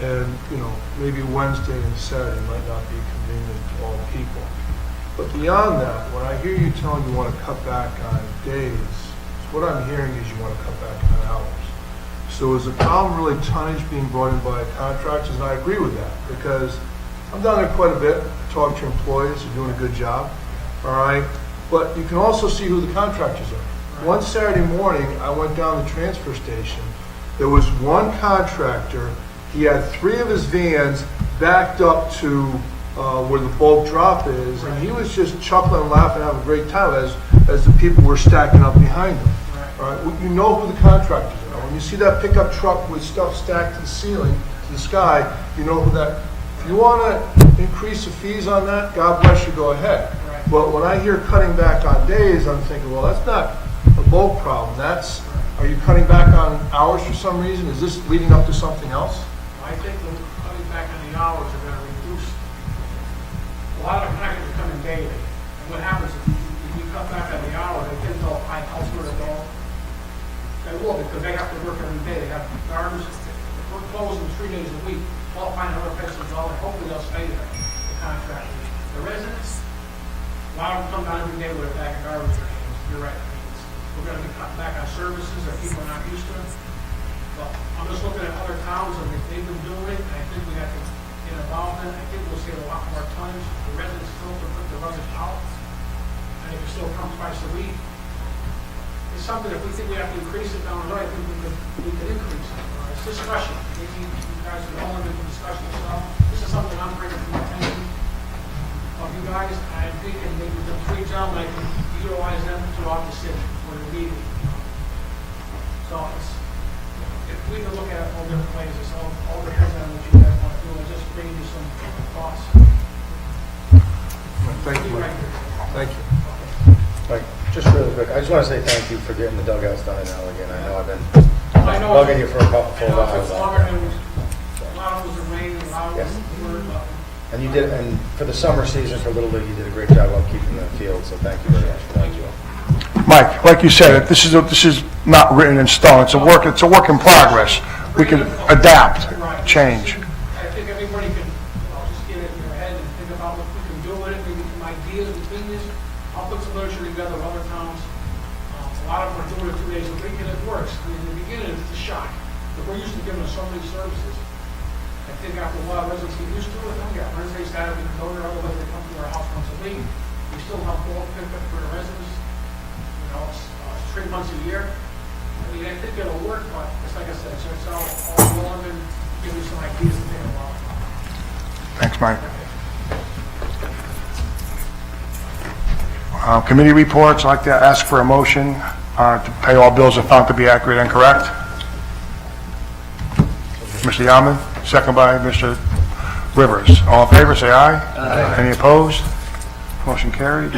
And, you know, maybe Wednesday and Saturday might not be convenient to all people. But beyond that, when I hear you telling you want to cut back on days, what I'm hearing is you want to cut back on hours. So is the problem really tonnage being brought in by contractors? And I agree with that, because I'm down there quite a bit, talking to employees, they're doing a good job, all right? But you can also see who the contractors are. One Saturday morning, I went down the transfer station. There was one contractor. He had 3 of his vans backed up to where the bulk drop is, and he was just chuckling and laughing, having a great time as the people were stacking up behind him. All right, you know who the contractors are. When you see that pickup truck with stuff stacked to the ceiling, to the sky, you know who that. If you want to increase the fees on that, God bless you, go ahead. But when I hear cutting back on days, I'm thinking, well, that's not a bulk problem. Are you cutting back on hours for some reason? Is this leading up to something else? I think the cutting back on the hours are going to reduce. A lot of contractors come in daily. And what happens if you cut back on the hours, they tend to find elsewhere to go. They will, because they have to work every day. They have gardens. If we're closing 3 days a week, they'll find another place to go, and hopefully they'll stay there, the contractors. The residents, a lot of them come down every day with a bag of garbage in their hands. You're right. We're going to be cutting back on services that people are not used to. But I'm just looking at other towns, and if they've been doing it, I think we have to get involved in it. I think we'll save a lot more tonnage. The residents still can put the rubbish out, and if it still comes twice a week, it's something, if we think we have to increase it down the road, I think we could increase it. It's discussion. Maybe you guys are all in the discussion stuff. This is something I'm bringing to the attention of you guys. I'm thinking maybe the 3 gentlemen, I can utilize them throughout the city for the meeting. So if we can look at it all different ways, it's all depends on what you guys want to do, and just bring you some thoughts. Thank you. Thank you. Mike, just really quick, I just want to say thank you for getting the dugouts done in Allegan. I know I've been bugging you for a couple full hours. A lot of it was the rain, a lot of it was the word. And you did, and for the summer season for Little League, you did a great job on keeping the field, so thank you very much. Thank you. Mike, like you said, this is not written in stone. It's a work in progress. We can adapt, change. I think everybody can, just get it in their head and think about what we can do with it, maybe some ideas between this. I'll put some literature together with other towns. A lot of them are doing it 2 days a week, and it works. I mean, in the beginning, it's a shock. But we're used to giving us so many services. I think after a while, residents get used to it. Oh, yeah, Wednesday, Saturday, we can go there, otherwise they come to our house once a week. We still have bulk pickup for the residents. You know, it's 3 months a year. I mean, I think it'll work, but it's like I said, it's all warm and give you some ideas to think about. Thanks, Mike. Committee reports, I'd like to ask for a motion to pay all bills if found to be accurate and correct. Mr. Yaman, second by Mr. Rivers. All in favor, say aye. Aye. Any opposed? Motion carried.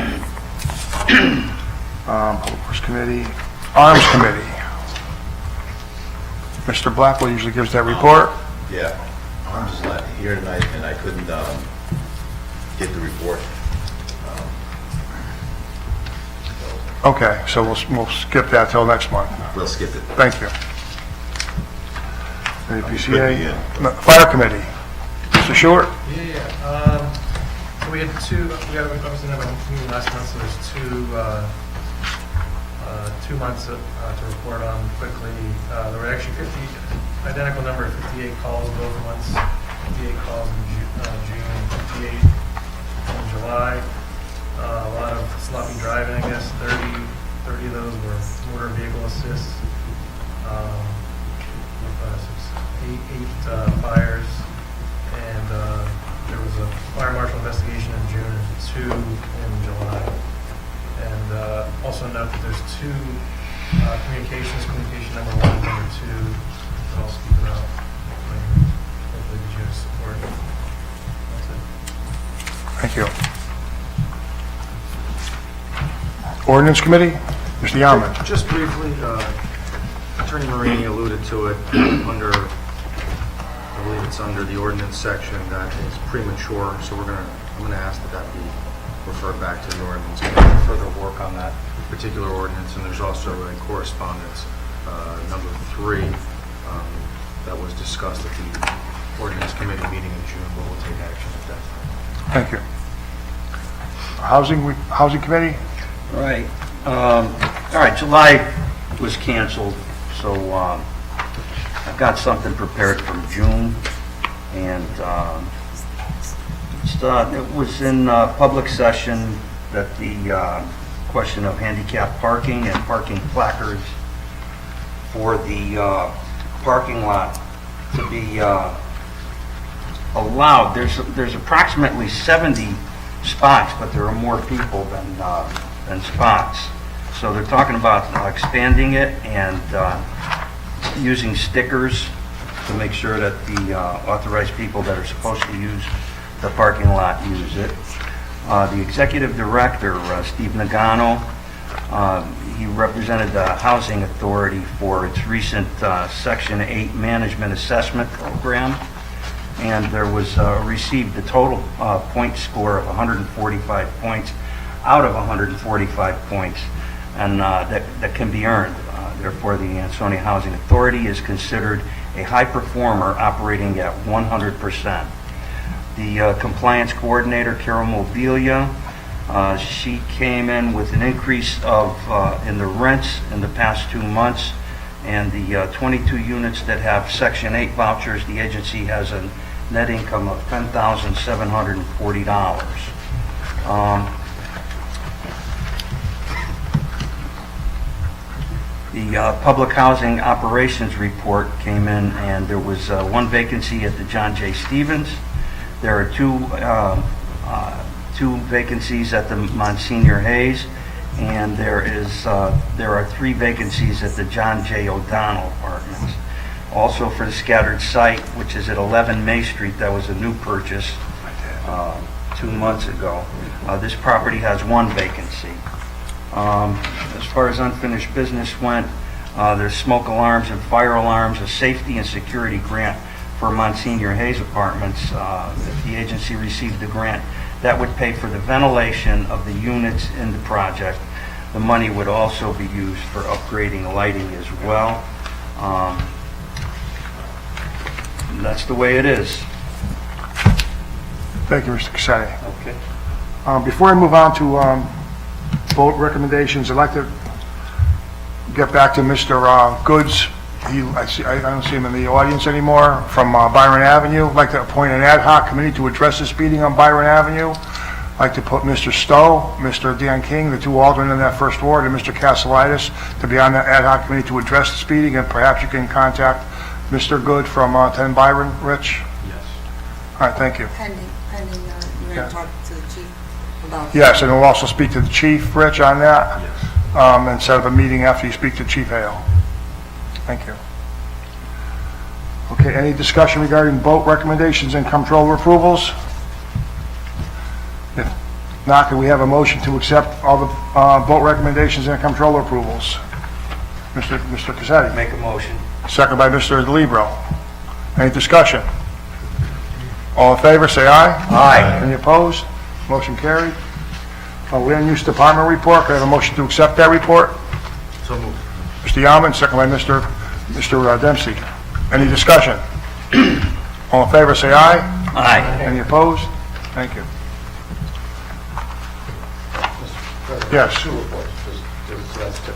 Public Works Committee, Arms Committee. Mr. Blackwell usually gives that report. Yeah, I'm just not here tonight, and I couldn't get the report. Okay, so we'll skip that till next month. We'll skip it. Thank you. The PCA, Fire Committee. Mr. Short? Yeah. So we had we got a representative on the meeting last month, so there's 2 months to report on quickly. There were actually identical number of 58 calls both months, 58 calls in June, 58 in July. A lot of sloppy driving, I guess. 30 of those were motor vehicle assists. Eight fires, and there was a fire marshal investigation in June and 2 in July. And also note that there's 2 communications, communication number 1 and number 2, that I'll speak about. Hopefully the judge support. That's it. Thank you. Ordinance Committee, Mr. Yaman. Just briefly, Attorney Marini alluded to it under, I believe it's under the ordinance section that is premature, so I'm gonna ask that be referred back to the ordinance. We're gonna further work on that particular ordinance, and there's also a correspondence, number 3, that was discussed at the ordinance committee meeting in June, but we'll take action at that time. Thank you. Housing Committee? Right. All right, July was canceled, so I've got something prepared from June, and it was in public session that the question of handicap parking and parking placards for the parking lot to be allowed. There's approximately 70 spots, but there are more people than spots. So they're talking about expanding it and using stickers to make sure that the authorized people that are supposed to use the parking lot use it. The executive director, Steve Nagano, he represented the Housing Authority for its recent Section 8 Management Assessment Program, and there was received a total point score of 145 points out of 145 points, and that can be earned. Therefore, the Ansonia Housing Authority is considered a high performer operating at 100%. The compliance coordinator, Carol Mobilia, she came in with an increase of in the rents in the past 2 months, and the 22 units that have Section 8 vouchers, the agency has a net income of $10,740. The public housing operations report came in, and there was 1 vacancy at the John J. Stevens. There are 2 vacancies at the Monsignor Hayes, and there are 3 vacancies at the John J. O'Donnell Apartments. Also for the scattered site, which is at 11 May Street, that was a new purchase 2 months ago. This property has 1 vacancy. As far as unfinished business went, there's smoke alarms and fire alarms, a safety and security grant for Monsignor Hayes Apartments. If the agency received the grant, that would pay for the ventilation of the units in the project. The money would also be used for upgrading lighting as well. That's the way it is. Thank you, Mr. Cassetti. Okay. Before I move on to vote recommendations, I'd like to get back to Mr. Goods. I don't see him in the audience anymore, from Byron Avenue. I'd like to appoint an ad hoc committee to address the speeding on Byron Avenue. I'd like to put Mr. Stowe, Mr. Dan King, the 2 aldermen in that first ward, and Mr. Castellitis to be on that ad hoc committee to address the speeding, and perhaps you can contact Mr. Good from 10 Byron, Rich? Yes. All right, thank you. Pending, you're going to talk to the chief about... Yes, and we'll also speak to the chief, Rich, on that. Yes. And set up a meeting after you speak to Chief Hale. Thank you. Okay, any discussion regarding vote recommendations and comptroller approvals? If not, can we have a motion to accept all the vote recommendations and comptroller approvals? Mr. Cassetti? Make a motion. Second by Mr. DeLibero. Any discussion? All in favor, say aye. Aye. Any opposed? Motion carried. Land Use Department report, can I have a motion to accept that report? So moved. Mr. Yaman, second by Mr. Dempsey. Any discussion? All in favor, say aye. Aye. Any opposed? Thank you. Yes. 2 reports, that's the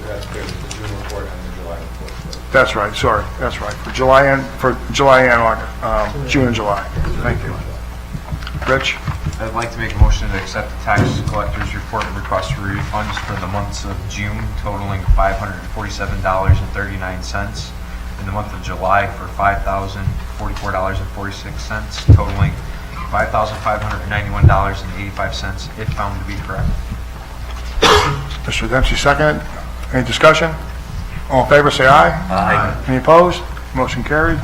June report and the July report. That's right, sorry, that's right, for July and August, June and July. Thank you. Rich? I'd like to make a motion to accept the tax collector's report and request for refunds for the months of June totaling $547.39, in the month of July for $5,044.46, totaling $5,591.85, if found to be correct. Mr. Dempsey, second. Any discussion? All in favor, say aye. Aye. Any opposed? Motion carried.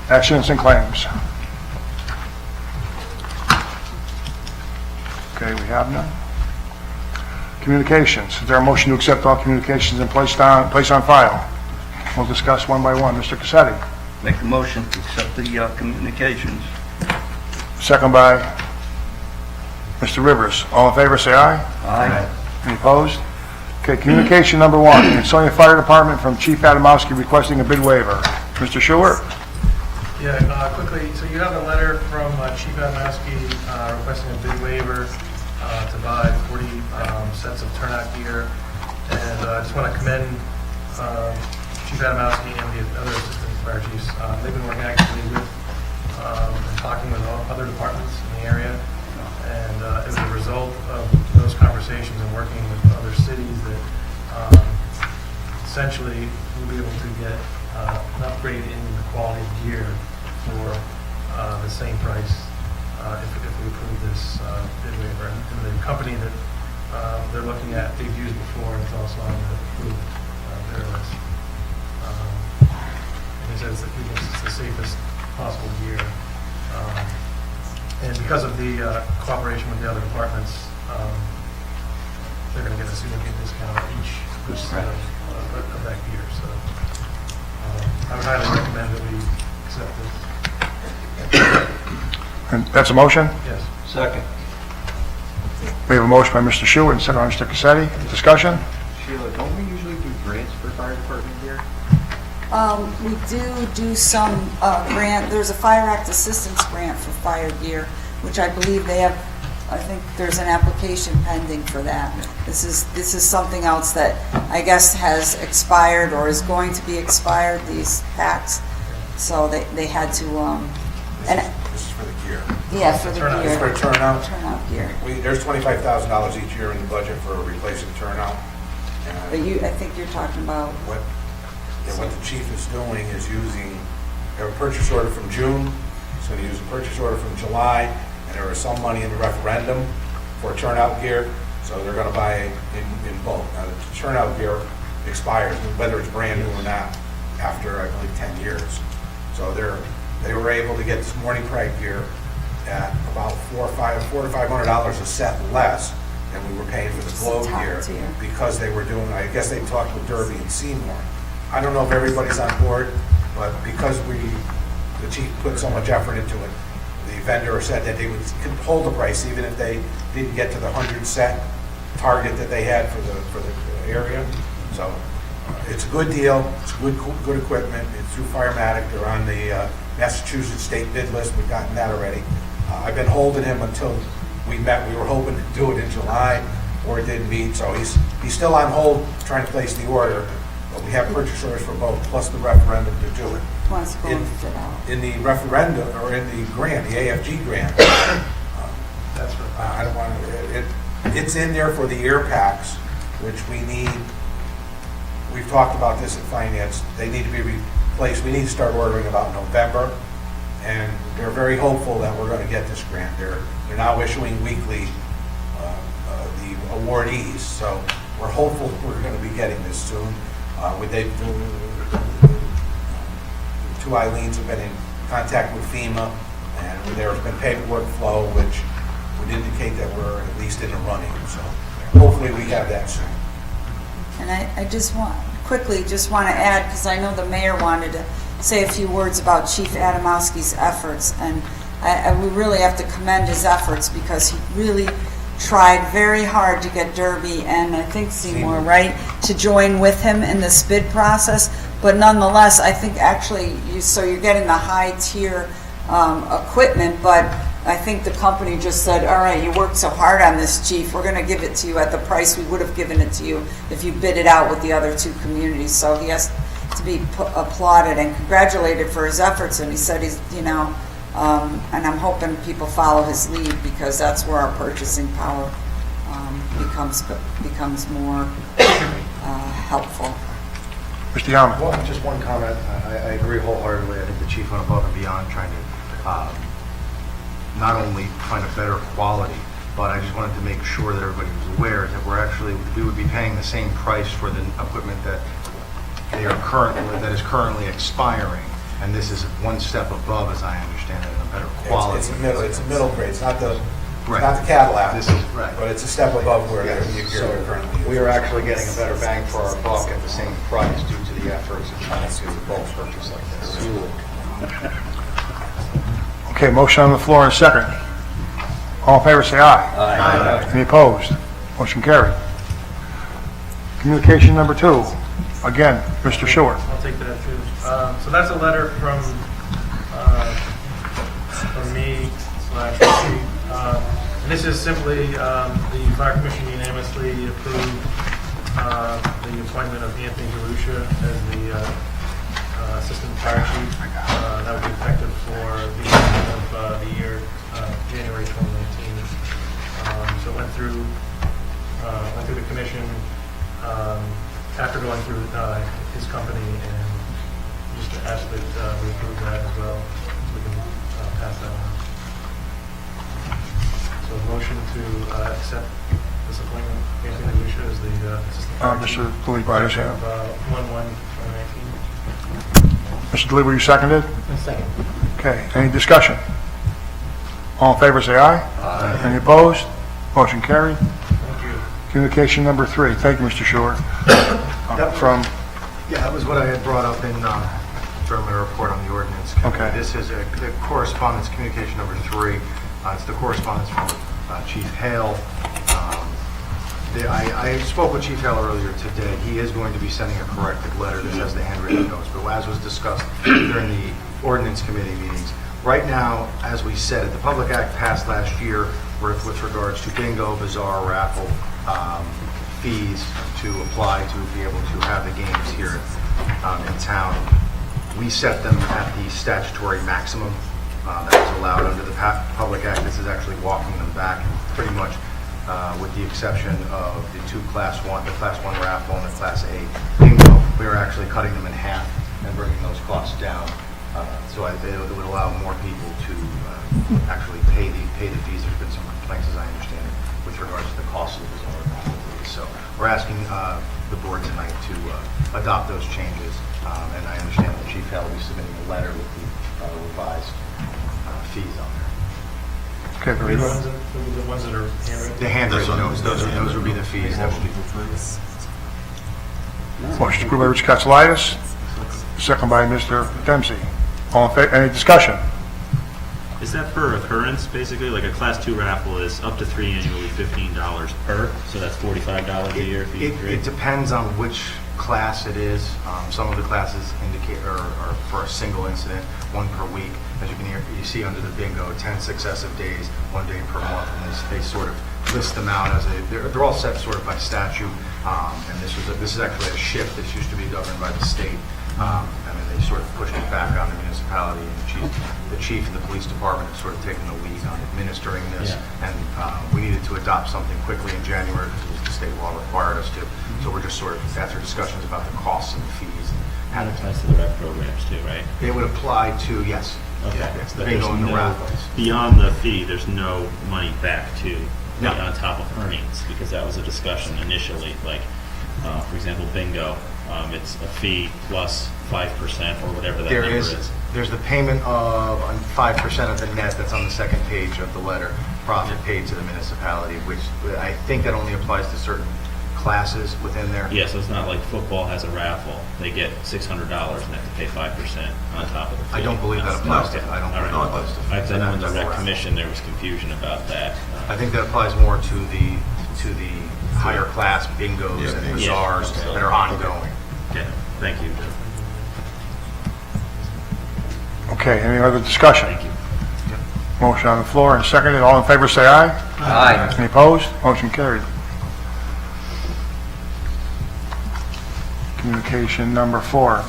Accidents and claims. Okay, we have none. Communications. Is there a motion to accept all communications and place on file? We'll discuss one by one. Mr. Cassetti. Make a motion to accept the communications. Second by Mr. Rivers. All in favor, say aye. Aye. Any opposed? Okay, communication number one, Ansonia Fire Department from Chief Adamowski requesting a bid waiver. Mr. Schuer? Yeah, quickly, so you have a letter from Chief Adamowski requesting a bid waiver to buy 40 sets of turnout gear. And I just want to commend Chief Adamowski and the other assistant fire chiefs. They've been working actively with and talking with all other departments in the area. And as a result of those conversations and working with other cities that essentially we'll be able to get an upgrade in the quality of gear for the same price if we approve this bid waiver. And the company that they're looking at, they've used before, and it's also on the approved bidder list. And he says that he thinks it's the safest possible gear. And because of the cooperation with the other departments, they're going to get a significant discount on each set of that gear. So I would highly recommend that we accept this. And that's a motion? Yes. Second. We have a motion by Mr. Schuer and second by Mr. Cassetti. Discussion? Sheila, don't we usually do grants for fire department here? We do some grant, there's a Fire Act Assistance Grant for fire gear, which I believe they have, I think there's an application pending for that. This is something else that I guess has expired or is going to be expired, these packs. So they had to, This is for the gear. yeah, for the Turnout. gear. For a turnout. Turnout gear. There's $25,000 each year in the budget for replacing turnout. But I think you're talking about, What the chief is doing is using, they have a purchase order from June, he's going to use a purchase order from July, and there is some money in the referendum for turnout gear, so they're going to buy in bulk. Now, the turnout gear expires, whether it's brand new or not, after, I believe, 10 years. So they were able to get this morning pride gear at about $400 to $500 a set less than we were paying for the globe gear, because they were doing, I guess they talked with Derby and Seymour. I don't know if everybody's on board, but because the chief put so much effort into it, the vendor said that they could hold the price even if they didn't get to the 100 set target that they had for the area. So it's a good deal. It's good equipment. It's through Firematic. They're on the Massachusetts state bid list. We've gotten that already. I've been holding him until we met. We were hoping to do it in July, or it didn't meet. So he's still on hold trying to place the order. But we have purchase orders for both, plus the referendum to do it. wants to go and fit out. In the referendum, or in the grant, the AFG grant, That's for I don't want to, it's in there for the ear packs, which we need. We've talked about this in finance. They need to be replaced. We need to start ordering about November, and they're very hopeful that we're going to get this grant. They're now issuing weekly the awardees, so we're hopeful we're going to be getting this soon. Two Eileens have been in contact with FEMA, and there's been paperwork flow, which would indicate that we're at least in the running. So hopefully we have that soon. And I just want to add, because I know the mayor wanted to say a few words about Chief Adamowski's efforts, and we really have to commend his efforts, because he really tried very hard to get Derby and I think Seymour, right, to join with him in this bid process. But nonetheless, I think actually, you're getting the high tier equipment, but I think the company just said, all right, you worked so hard on this, Chief, we're going to give it to you at the price we would have given it to you if you bid it out with the other two communities. So he has to be applauded and congratulated for his efforts, and he said he's, and I'm hoping people follow his lead, because that's where our purchasing power becomes more helpful. Mr. Yaman. Well, just one comment. I agree wholeheartedly. I think the chief went above and beyond trying to not only find a better quality, but I just wanted to make sure that everybody was aware that we would be paying the same price for the equipment that is currently expiring, and this is one step above, as I understand it, a better quality. It's a middle grade. It's not the Right. not the Cadillac. This is right, but it's a step above where yes. the So gear currently is. we are actually getting a better bang for our buck at the same price due to the efforts of trying to do a bulk purchase like this. Okay, motion on the floor and a second. All in favor, say aye. Aye. Any opposed? Motion carried. Communication number 2, again, Mr. Short. I'll take that too. So that's a letter from me / Chief. And this is simply the Fire Commission unanimously approved the appointment of Anthony DeLucia as the Assistant Fire Chief. That would be effective for the end of the year, January 2019. So it went through the commission after going through his company, and just ask that we approve that as well, so we can pass that on. So a motion to accept this appointment, Anthony DeLucia as the Assistant Fire Chief. Mr. Lee, by his hand. 1/1/2019. Mr. Lee, were you seconded? Second. Okay, any discussion? All in favor, say aye. Aye. Any opposed? Motion carried. Thank you. Communication number 3, thank you, Mr. Short. From, Yeah, that was what I had brought up in during my report on the ordinance committee. Okay. This is a correspondence, communication number 3. It's the correspondence from Chief Hale. I spoke with Chief Hale earlier today. He is going to be sending a corrected letter that has the handwritten notes, but as was discussed during the ordinance committee meetings, right now, as we said, the Public Act passed last year with regards to bingo, bazaar, raffle, fees to apply to be able to have the games here in town. We set them at the statutory maximum that was allowed under the Public Act. This is actually walking them back pretty much with the exception of the two Class 1, the Class 1 raffle and the Class A bingo. We are actually cutting them in half and bringing those costs down. So it would allow more people to actually pay the fees. There's been some complaints, as I understand it, with regards to the cost of the bazaar raffle fees. So we're asking the board tonight to adopt those changes. And I understand that Chief Hale will be submitting a letter with the revised fees on there. okay, very The good. ones that are handwritten? The handwritten notes, those would be the fees that will be. Motion approved by Rich Katsalitis, second by Mr. Dempsey. All in favor, any discussion? Is that per occurrence, basically? Like a Class 2 raffle is up to 3 annually, $15 per, so that's $45 a year for you three? It depends on which class it is. Some of the classes indicate are for a single incident, 1 per week. As you can hear, you see under the bingo, 10 successive days, 1 day per month, and they sort of list them out as they're all set sort of by statute. And this is actually a shift. This used to be governed by the state. I mean, they sort of pushed it back on the municipality, and the chief and the police department have sort of taken the lead on administering this. Yeah. And we needed to adopt something quickly in January because the state law required us to. So we're just sort of, after discussions about the costs and the fees. And it applies to the rec programs too, right? It would apply to, yes. Okay. Yeah, it's the But there's bingo and the no- raffles. Beyond the fee, there's no money back to, No. like, on top of earnings, because that was a discussion initially, like, for example, bingo, it's a fee plus 5% or whatever that number is. There's the payment of 5% of the net that's on the second page of the letter, profit paid to the municipality, which I think that only applies to certain classes within there. Yeah, so it's not like football has a raffle, they get $600 and have to pay 5% on top of the fee. I don't believe that applies to, I don't All believe right. that applies to. I know in the rec commission, there was confusion about that. I think that applies more to the higher class bingos and Yeah. bazaars that are ongoing. Okay, thank you. Okay, any other discussion? Thank you. Motion on the floor and seconded. All in favor, say aye. Aye. Any opposed? Motion carried. Communication number 4,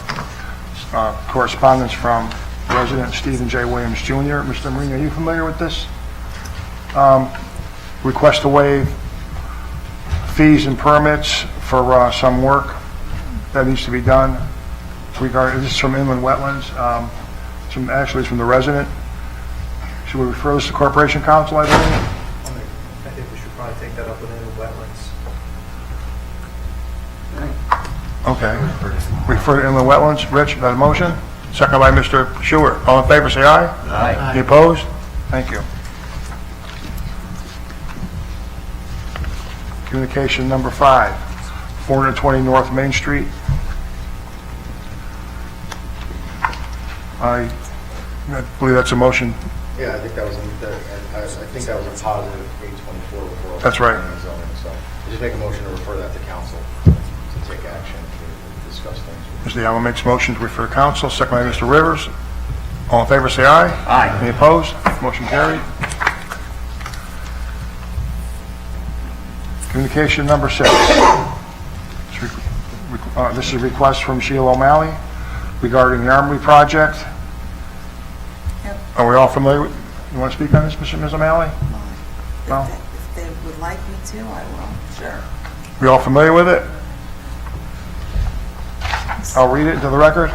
correspondence from resident Stephen J. Williams Jr. Mr. Marine, are you familiar with this? Request to waive fees and permits for some work that needs to be done. This is from inland wetlands. Actually, it's from the resident. Should we refer this to Corporation Council, I believe? I think we should probably take that up within the wetlands. Okay. Refer to inland wetlands. Rich, that a motion? Second by Mr. Stewart. All in favor, say aye. Aye. Any opposed? Thank you. Communication number 5, 420 North Main Street. I I believe that's a motion. Yeah, I think that was, I think that was a positive 824 referral. That's right. Planning and zoning. So I just make a motion to refer that to council to take action, to discuss things. Mr. Allen makes a motion to refer to council, second by Mr. Rivers. All in favor, say aye. Aye. Any opposed? Motion carried. Communication number 6. This is a request from Sheila O'Malley regarding the Armory project. Yep. Are we all familiar with, you want to speak on this, Ms. O'Malley? No? If they would like me to, I will, sure. We all familiar with it? I'll read it into the record.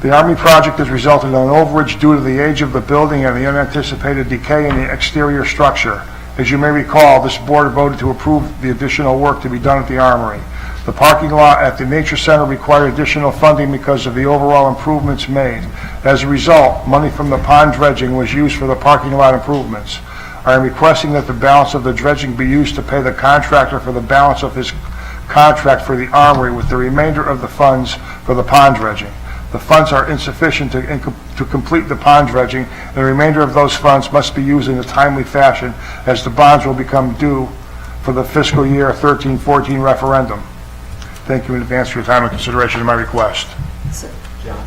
The Army project has resulted in an overage due to the age of the building and the unanticipated decay in the exterior structure. As you may recall, this board voted to approve the additional work to be done at the Armory. The parking lot at the Nature Center required additional funding because of the overall improvements made. As a result, money from the pond dredging was used for the parking lot improvements. I am requesting that the balance of the dredging be used to pay the contractor for the balance of his contract for the Armory, with the remainder of the funds for the pond dredging. The funds are insufficient to complete the pond dredging, and the remainder of those funds must be used in a timely fashion, as the bonds will become due for the fiscal year 13-14 referendum. Thank you in advance for your time and consideration of my request. John,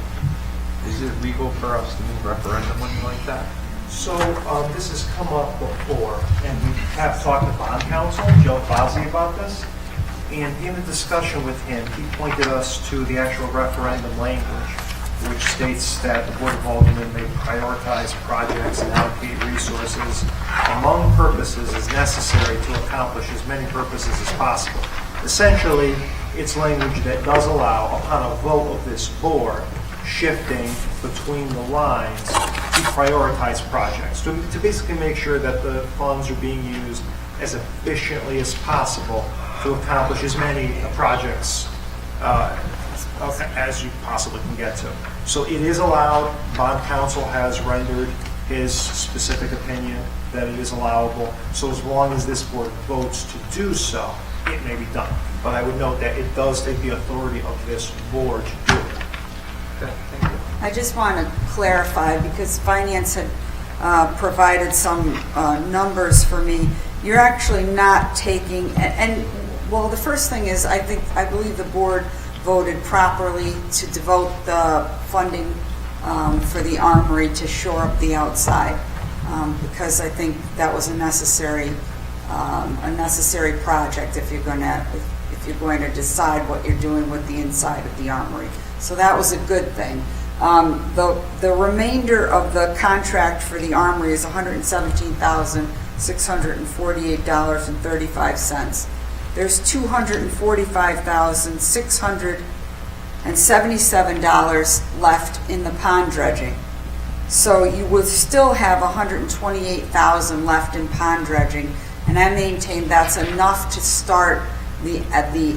is it legal for us to move referendum money like that? So this has come up before, and we have talked to bond counsel, Joe Fozzi, about this. And in the discussion with him, he pointed us to the actual referendum language, which states that the Board of Aldermen may prioritize projects and allocate resources among purposes as necessary to accomplish as many purposes as possible. Essentially, it's language that does allow, upon a vote of this board, shifting between the lines to prioritize projects, to basically make sure that the funds are being used as efficiently as possible to accomplish as many projects as you possibly can get to. So it is allowed. Bond counsel has rendered his specific opinion that it is allowable. So as long as this board votes to do so, it may be done. But I would note that it does take the authority of this board to do it. Okay, thank you. I just want to clarify, because finance had provided some numbers for me. You're actually not taking, well, the first thing is, I believe the board voted properly to devote the funding for the Armory to shore up the outside, because I think that was a necessary project if you're going to decide what you're doing with the inside of the Armory. So that was a good thing. The remainder of the contract for the Armory is $117,648.35. There's $245,677 left in the pond dredging. So you would still have $128,000 left in pond dredging, and I maintain that's enough to start the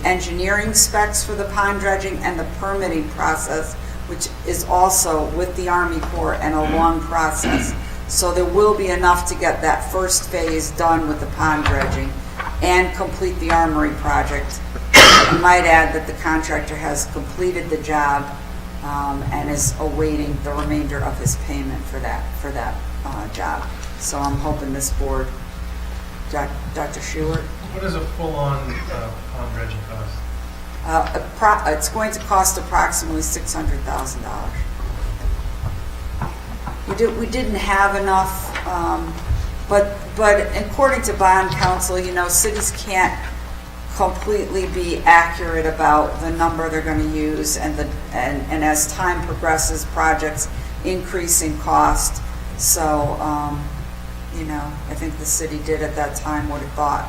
engineering specs for the pond dredging and the permitting process, which is also with the Army Corps and a long process. So there will be enough to get that first phase done with the pond dredging and complete the Armory project. I might add that the contractor has completed the job and is awaiting the remainder of his payment for that job. So I'm hoping this board, Dr. Stewart. What does a full-on pond dredging cost? It's going to cost approximately $600,000. We didn't have enough, but according to bond counsel, cities can't completely be accurate about the number they're going to use, and as time progresses, projects increase in cost. So, I think the city did at that time what it thought,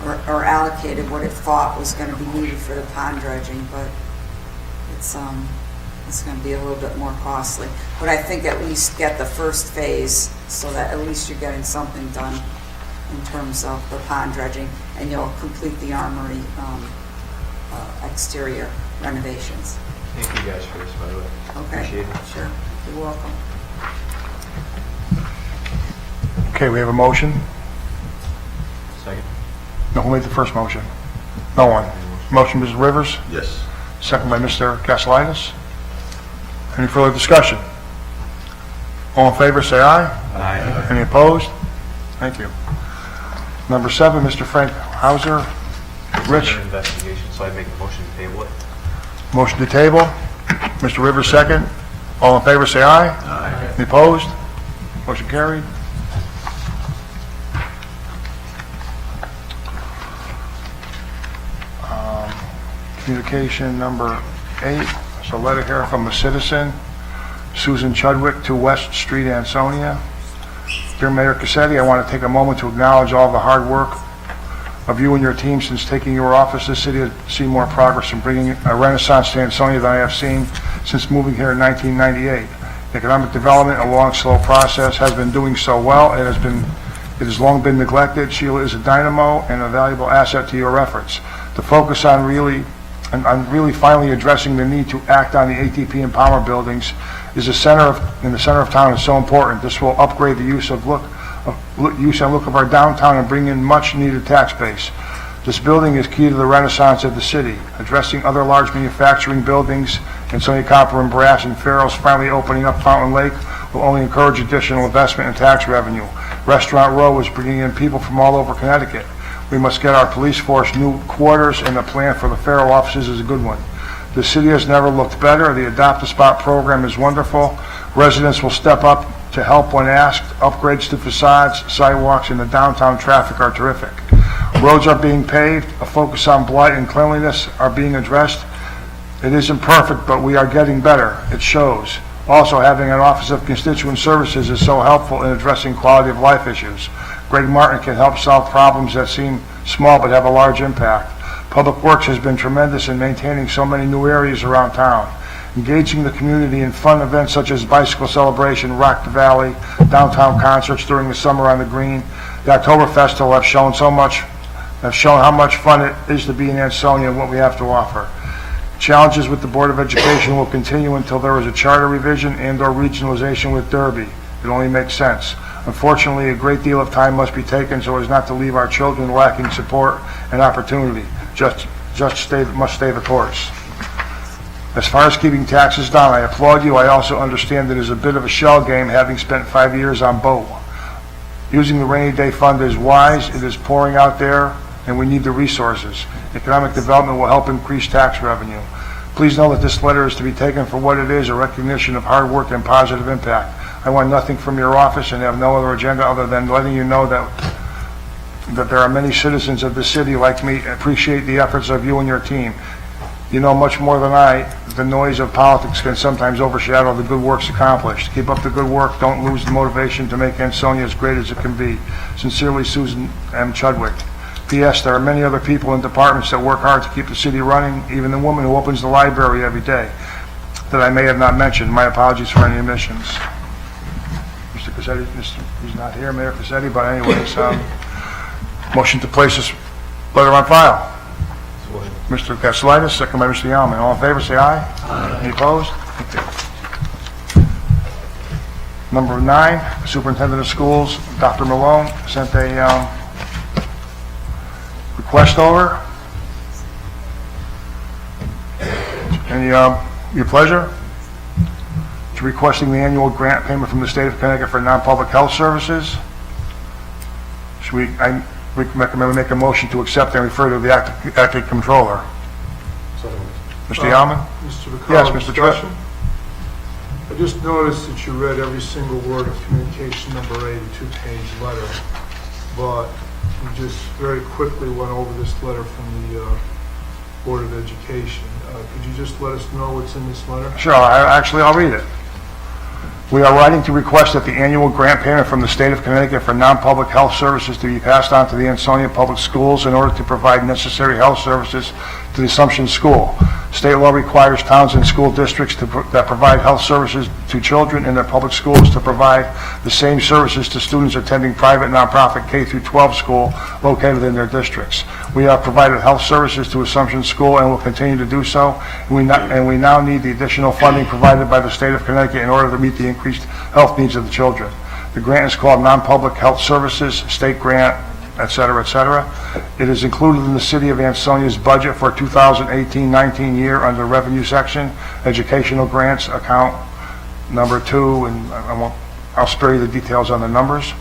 or allocated what it thought was going to be needed for the pond dredging, but it's going to be a little bit more costly. But I think at least get the first phase so that at least you're getting something done in terms of the pond dredging, and you'll complete the Armory exterior renovations. Thank you guys for this, by the way. Okay. Appreciate it. Sure. You're welcome. Okay, we have a motion. Second. No, who made the first motion? No one. Motion, Mrs. Rivers? Yes. Second by Mr. Gasolitis. Any further discussion? All in favor, say aye. Aye. Any opposed? Thank you. Number 7, Mr. Frank Hauser. Rich, Under investigation, so I make a motion to table it. motion to table. Mr. Rivers, second. All in favor, say aye. Aye. Any opposed? Motion carried. Communication number 8, it's a letter here from a citizen, Susan Chudwick, 2 West Street, Ansonia. Dear Mayor Cassetti, I want to take a moment to acknowledge all the hard work of you and your team since taking your office. This city has seen more progress in bringing a renaissance to Ansonia than I have seen since moving here in 1998. Economic development, a long, slow process, has been doing so well. It has long been neglected. Sheila is a dynamo and a valuable asset to your efforts. To focus on really finally addressing the need to act on the ATP and Palmer buildings in the center of town is so important. This will upgrade the use and look of our downtown and bring in much needed tax base. This building is key to the renaissance of the city. Addressing other large manufacturing buildings, Ansonia Copper and Brass and Farrell's finally opening up Fountain Lake will only encourage additional investment and tax revenue. Restaurant Row is bringing in people from all over Connecticut. We must get our police force new quarters, and the plan for the Farrell offices is a good one. The city has never looked better. The Adopt a Spot program is wonderful. Residents will step up to help when asked. Upgrades to facades, sidewalks, and the downtown traffic are terrific. Roads are being paved. A focus on blight and cleanliness are being addressed. It isn't perfect, but we are getting better. It shows. Also, having an Office of Constituent Services is so helpful in addressing quality of life issues. Greg Martin can help solve problems that seem small but have a large impact. Public Works has been tremendous in maintaining so many new areas around town. Engaging the community in fun events such as Bicycle Celebration, Rock the Valley, downtown concerts during the summer on the Green. The October Festival have shown how much fun it is to be in Ansonia and what we have to offer. Challenges with the Board of Education will continue until there is a charter revision and/or regionalization with Derby. It only makes sense. Unfortunately, a great deal of time must be taken so as not to leave our children lacking support and opportunity. Must stay the course. As far as keeping taxes down, I applaud you. I also understand it is a bit of a shell game, having spent 5 years on boat. Using the rainy day fund is wise. It is pouring out there, and we need the resources. Economic development will help increase tax revenue. Please know that this letter is to be taken for what it is, a recognition of hard work and positive impact. I want nothing from your office and have no other agenda other than letting you know that there are many citizens of the city like me appreciate the efforts of you and your team. You know much more than I. The noise of politics can sometimes overshadow the good works accomplished. Keep up the good work. Don't lose the motivation to make Ansonia as great as it can be. Sincerely, Susan M. Chudwick. P.S. There are many other people in departments that work hard to keep the city running, even the woman who opens the library every day that I may have not mentioned. My apologies for any omissions. Mr. Cassetti, he's not here, Mayor Cassetti, but anyways, motion to place this letter on file. Mr. Castellitis, second by Mr. Yalman. All in favor, say aye. Aye. Any opposed? Okay. Number 9, Superintendent of Schools, Dr. Malone, sent a request over. Any, your pleasure? To requesting the annual grant payment from the state of Connecticut for non-public health services. I recommend we make a motion to accept and refer to the acting controller. Mr. Yalman? Mr. McCall, Yes, Mr. Tripp. discussion? I just noticed that you read every single word of communication number 8, a 2-page letter, but you just very quickly went over this letter from the Board of Education. Could you just let us know what's in this letter? Sure, I'll read it. We are writing to request that the annual grant payment from the state of Connecticut for non-public health services to be passed on to the Ansonia Public Schools in order to provide necessary health services to the Assumption School. State law requires towns and school districts that provide health services to children in their public schools to provide the same services to students attending private nonprofit K-12 school located in their districts. We have provided health services to Assumption School and will continue to do so. We now need the additional funding provided by the state of Connecticut in order to meet the increased health needs of the children. The grant is called Non-Public Health Services, State Grant, etc., etc. It is included in the City of Ansonia's budget for 2018-19 year under Revenue section, Educational Grants, account number 2, and I won't I'll spare you the details on the numbers.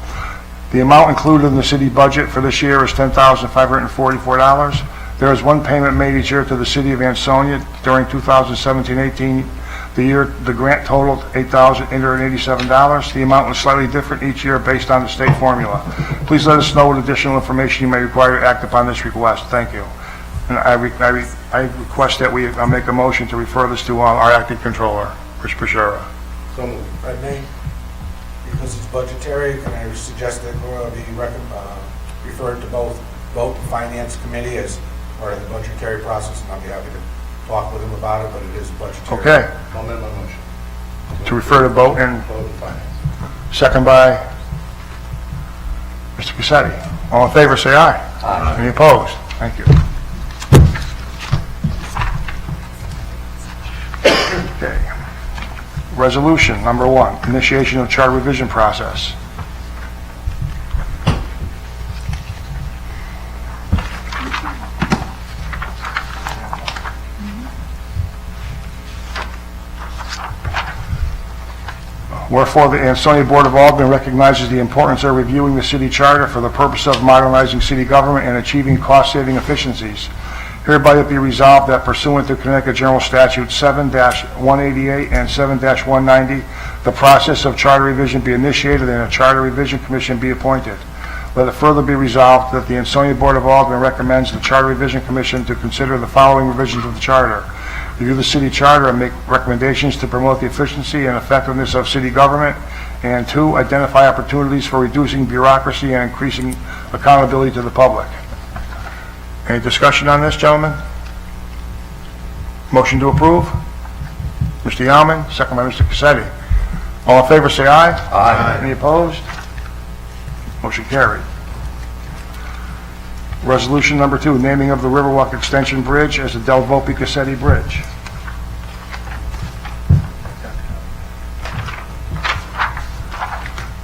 The amount included in the city budget for this year is $10,544. There is one payment made each year to the city of Ansonia during 2017-18. The grant totaled $8,887. The amount was slightly different each year based on the state formula. Please let us know what additional information you may require to act upon this request. Thank you. And I request that we make a motion to refer this to our acting controller, Rich Bashara. So moved. I may, because it's budgetary, can I suggest that it be referred to both Vote and Finance Committee as part of the budgetary process, and I'll be happy to talk with him about it, but it is budgetary. Okay. I'll amend my motion. To refer to Vote and Vote and Finance. second by Mr. Cassetti. All in favor, say aye. Aye. Any opposed? Thank you. Okay. Resolution number 1, initiation of charter revision process. Wherefore, the Ansonia Board of Aldermen recognizes the importance of reviewing the city charter for the purpose of modernizing city government and achieving cost-saving efficiencies. Hereby it be resolved that pursuant to Connecticut General Statute 7-188 and 7-190, the process of charter revision be initiated and a charter revision commission be appointed. Let it further be resolved that the Ansonia Board of Aldermen recommends the Charter Revision Commission to consider the following revisions of the charter. Review the city charter and make recommendations to promote the efficiency and effectiveness of city government. And 2, identify opportunities for reducing bureaucracy and increasing accountability to the public. Any discussion on this, gentlemen? Motion to approve? Mr. Yalman, second by Mr. Cassetti. All in favor, say aye. Aye. Any opposed? Motion carried. Resolution number 2, naming of the Riverwalk Extension Bridge as the Del Volpe Cassetti Bridge.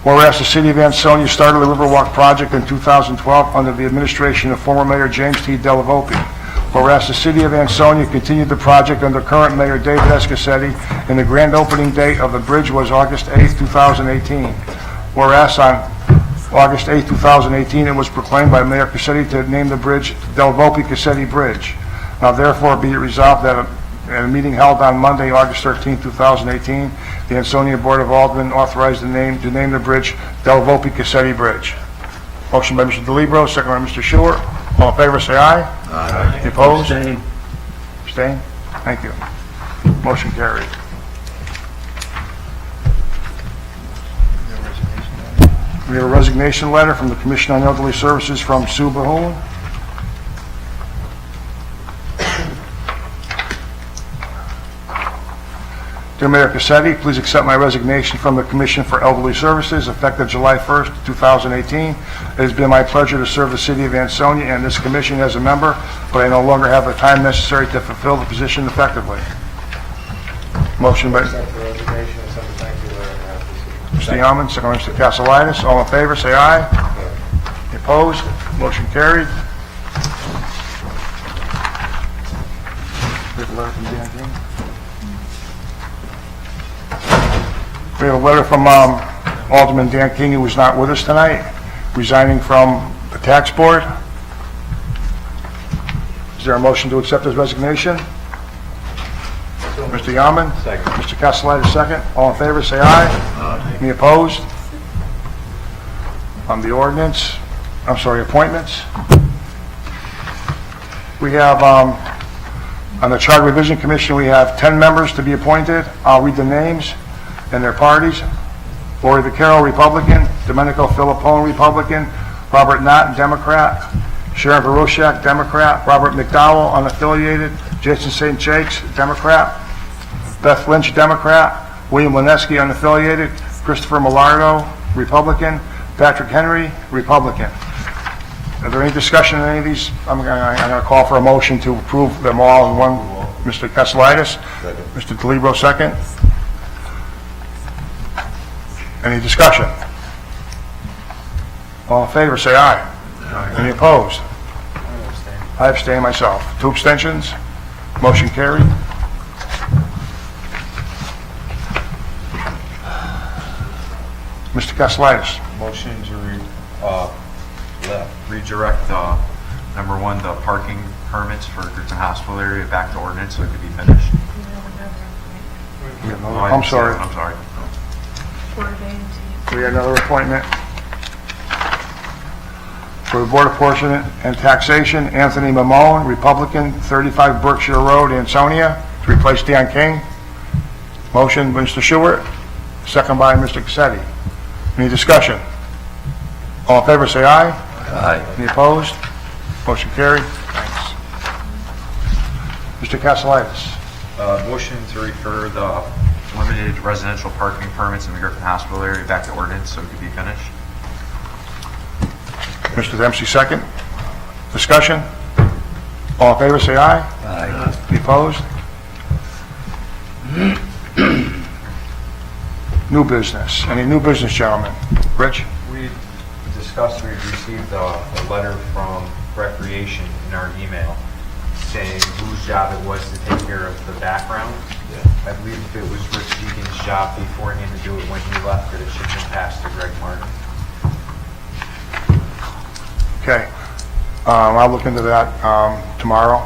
Whereas the city of Ansonia started the Riverwalk project in 2012 under the administration of former Mayor James T. Del Volpe. Whereas the city of Ansonia continued the project under current Mayor David S. Cassetti, and the grand opening date of the bridge was August 8, 2018. Whereas on August 8, 2018, it was proclaimed by Mayor Cassetti to name the bridge Del Volpe Cassetti Bridge. Now therefore be it resolved that at a meeting held on Monday, August 13, 2018, the Ansonia Board of Aldermen authorized to name the bridge Del Volpe Cassetti Bridge. Motion by Mr. DeLibero, second by Mr. Short. All in favor, say aye. Aye. Any opposed? Abstain. Abstain? Thank you. Motion carried. We have a resignation letter from the Commission on Elderly Services from Sue Bahoon. Dear Mayor Cassetti, please accept my resignation from the Commission for Elderly Services effective July 1st, 2018. It has been my pleasure to serve the city of Ansonia and this commission as a member, but I no longer have the time necessary to fulfill the position effectively. Motion by Accept the resignation and send a thank you letter. Mr. Yaman, second by Mr. Castellitis. All in favor, say aye. Any opposed? Motion carried. We have a letter from Dan King. We have a letter from Alderman Dan King, who is not with us tonight, resigning from the tax board. Is there a motion to accept his resignation? Mr. Yaman? Second. Mr. Castellitis, second. All in favor, say aye. Aye. Any opposed? On the ordinance, appointments. We have, on the Charter Revision Commission, we have 10 members to be appointed. I'll read the names and their parties. Lori Vaccaro, Republican. Domenico Filippone, Republican. Robert Knott, Democrat. Sharon Varoshak, Democrat. Robert McDowell, unaffiliated. Jason St. Jakes, Democrat. Beth Lynch, Democrat. William Lineski, unaffiliated. Christopher Millardo, Republican. Patrick Henry, Republican. Are there any discussion on any of these? I'm going to call for a motion to approve them all in one. Mr. Castellitis. Mr. DeLibero, second. Any discussion? All in favor, say aye. Aye. Any opposed? I abstain myself. 2 abstentions. Motion carried. Mr. Castellitis. Motion to redirect number one, the parking permits for Goodson Hospital area back to ordinance so it could be finished. Oh, I I'm didn't see sorry. that. I'm sorry. We had another appointment for the Board of Apportionment and Taxation, Anthony Mamone, Republican, 35 Berkshire Road, Ansonia, to replace Dan King. Motion, Mr. Stewart, second by Mr. Cassetti. Any discussion? All in favor, say aye. Aye. Any opposed? Motion carried. Thanks. Mr. Castellitis. Motion to refer the limited residential parking permits in the Griffin Hospital area back to ordinance so it could be finished. Mr. Dempsey, second. Discussion? All in favor, say aye. Aye. Any opposed? New business. Any new business, gentlemen? Rich? We discussed, we received a letter from Recreation in our email saying whose job it was to take care of the background. I believe if it was Rich Deacon's job beforehand to do it when he left, that it should have been passed to Greg Martin. Okay. I'll look into that tomorrow.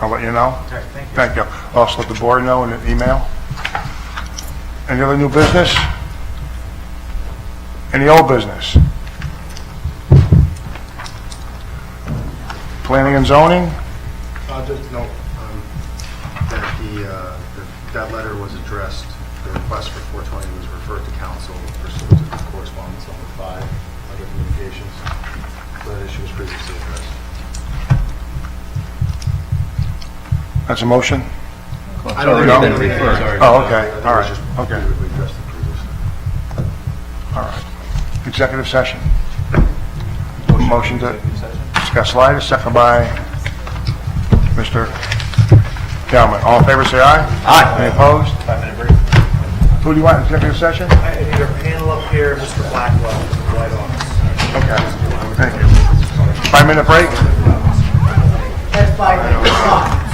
I'll let you know. Okay, thank you. Thank you. I'll also let the board know in an email. Any other new business? Any old business? Planning and zoning? Just note that that letter was addressed, the request for 420 was referred to council pursuant to the correspondence number 5 under communications. So that issue was previously addressed. That's a motion? I don't think it's been referred. Sorry. Oh, okay, all right, Just okay, we addressed it previously. all right. Executive session. Motion to discuss slide, second by Mr. Kalman. All in favor, say aye. Aye. Any opposed? 5-minute break. Who do you want in executive session? I need a panel up here, Mr. Blackwell, in the White Office. Okay, thank you. 5-minute break? That's 5 minutes.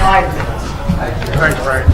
5 minutes. Thanks, Frank.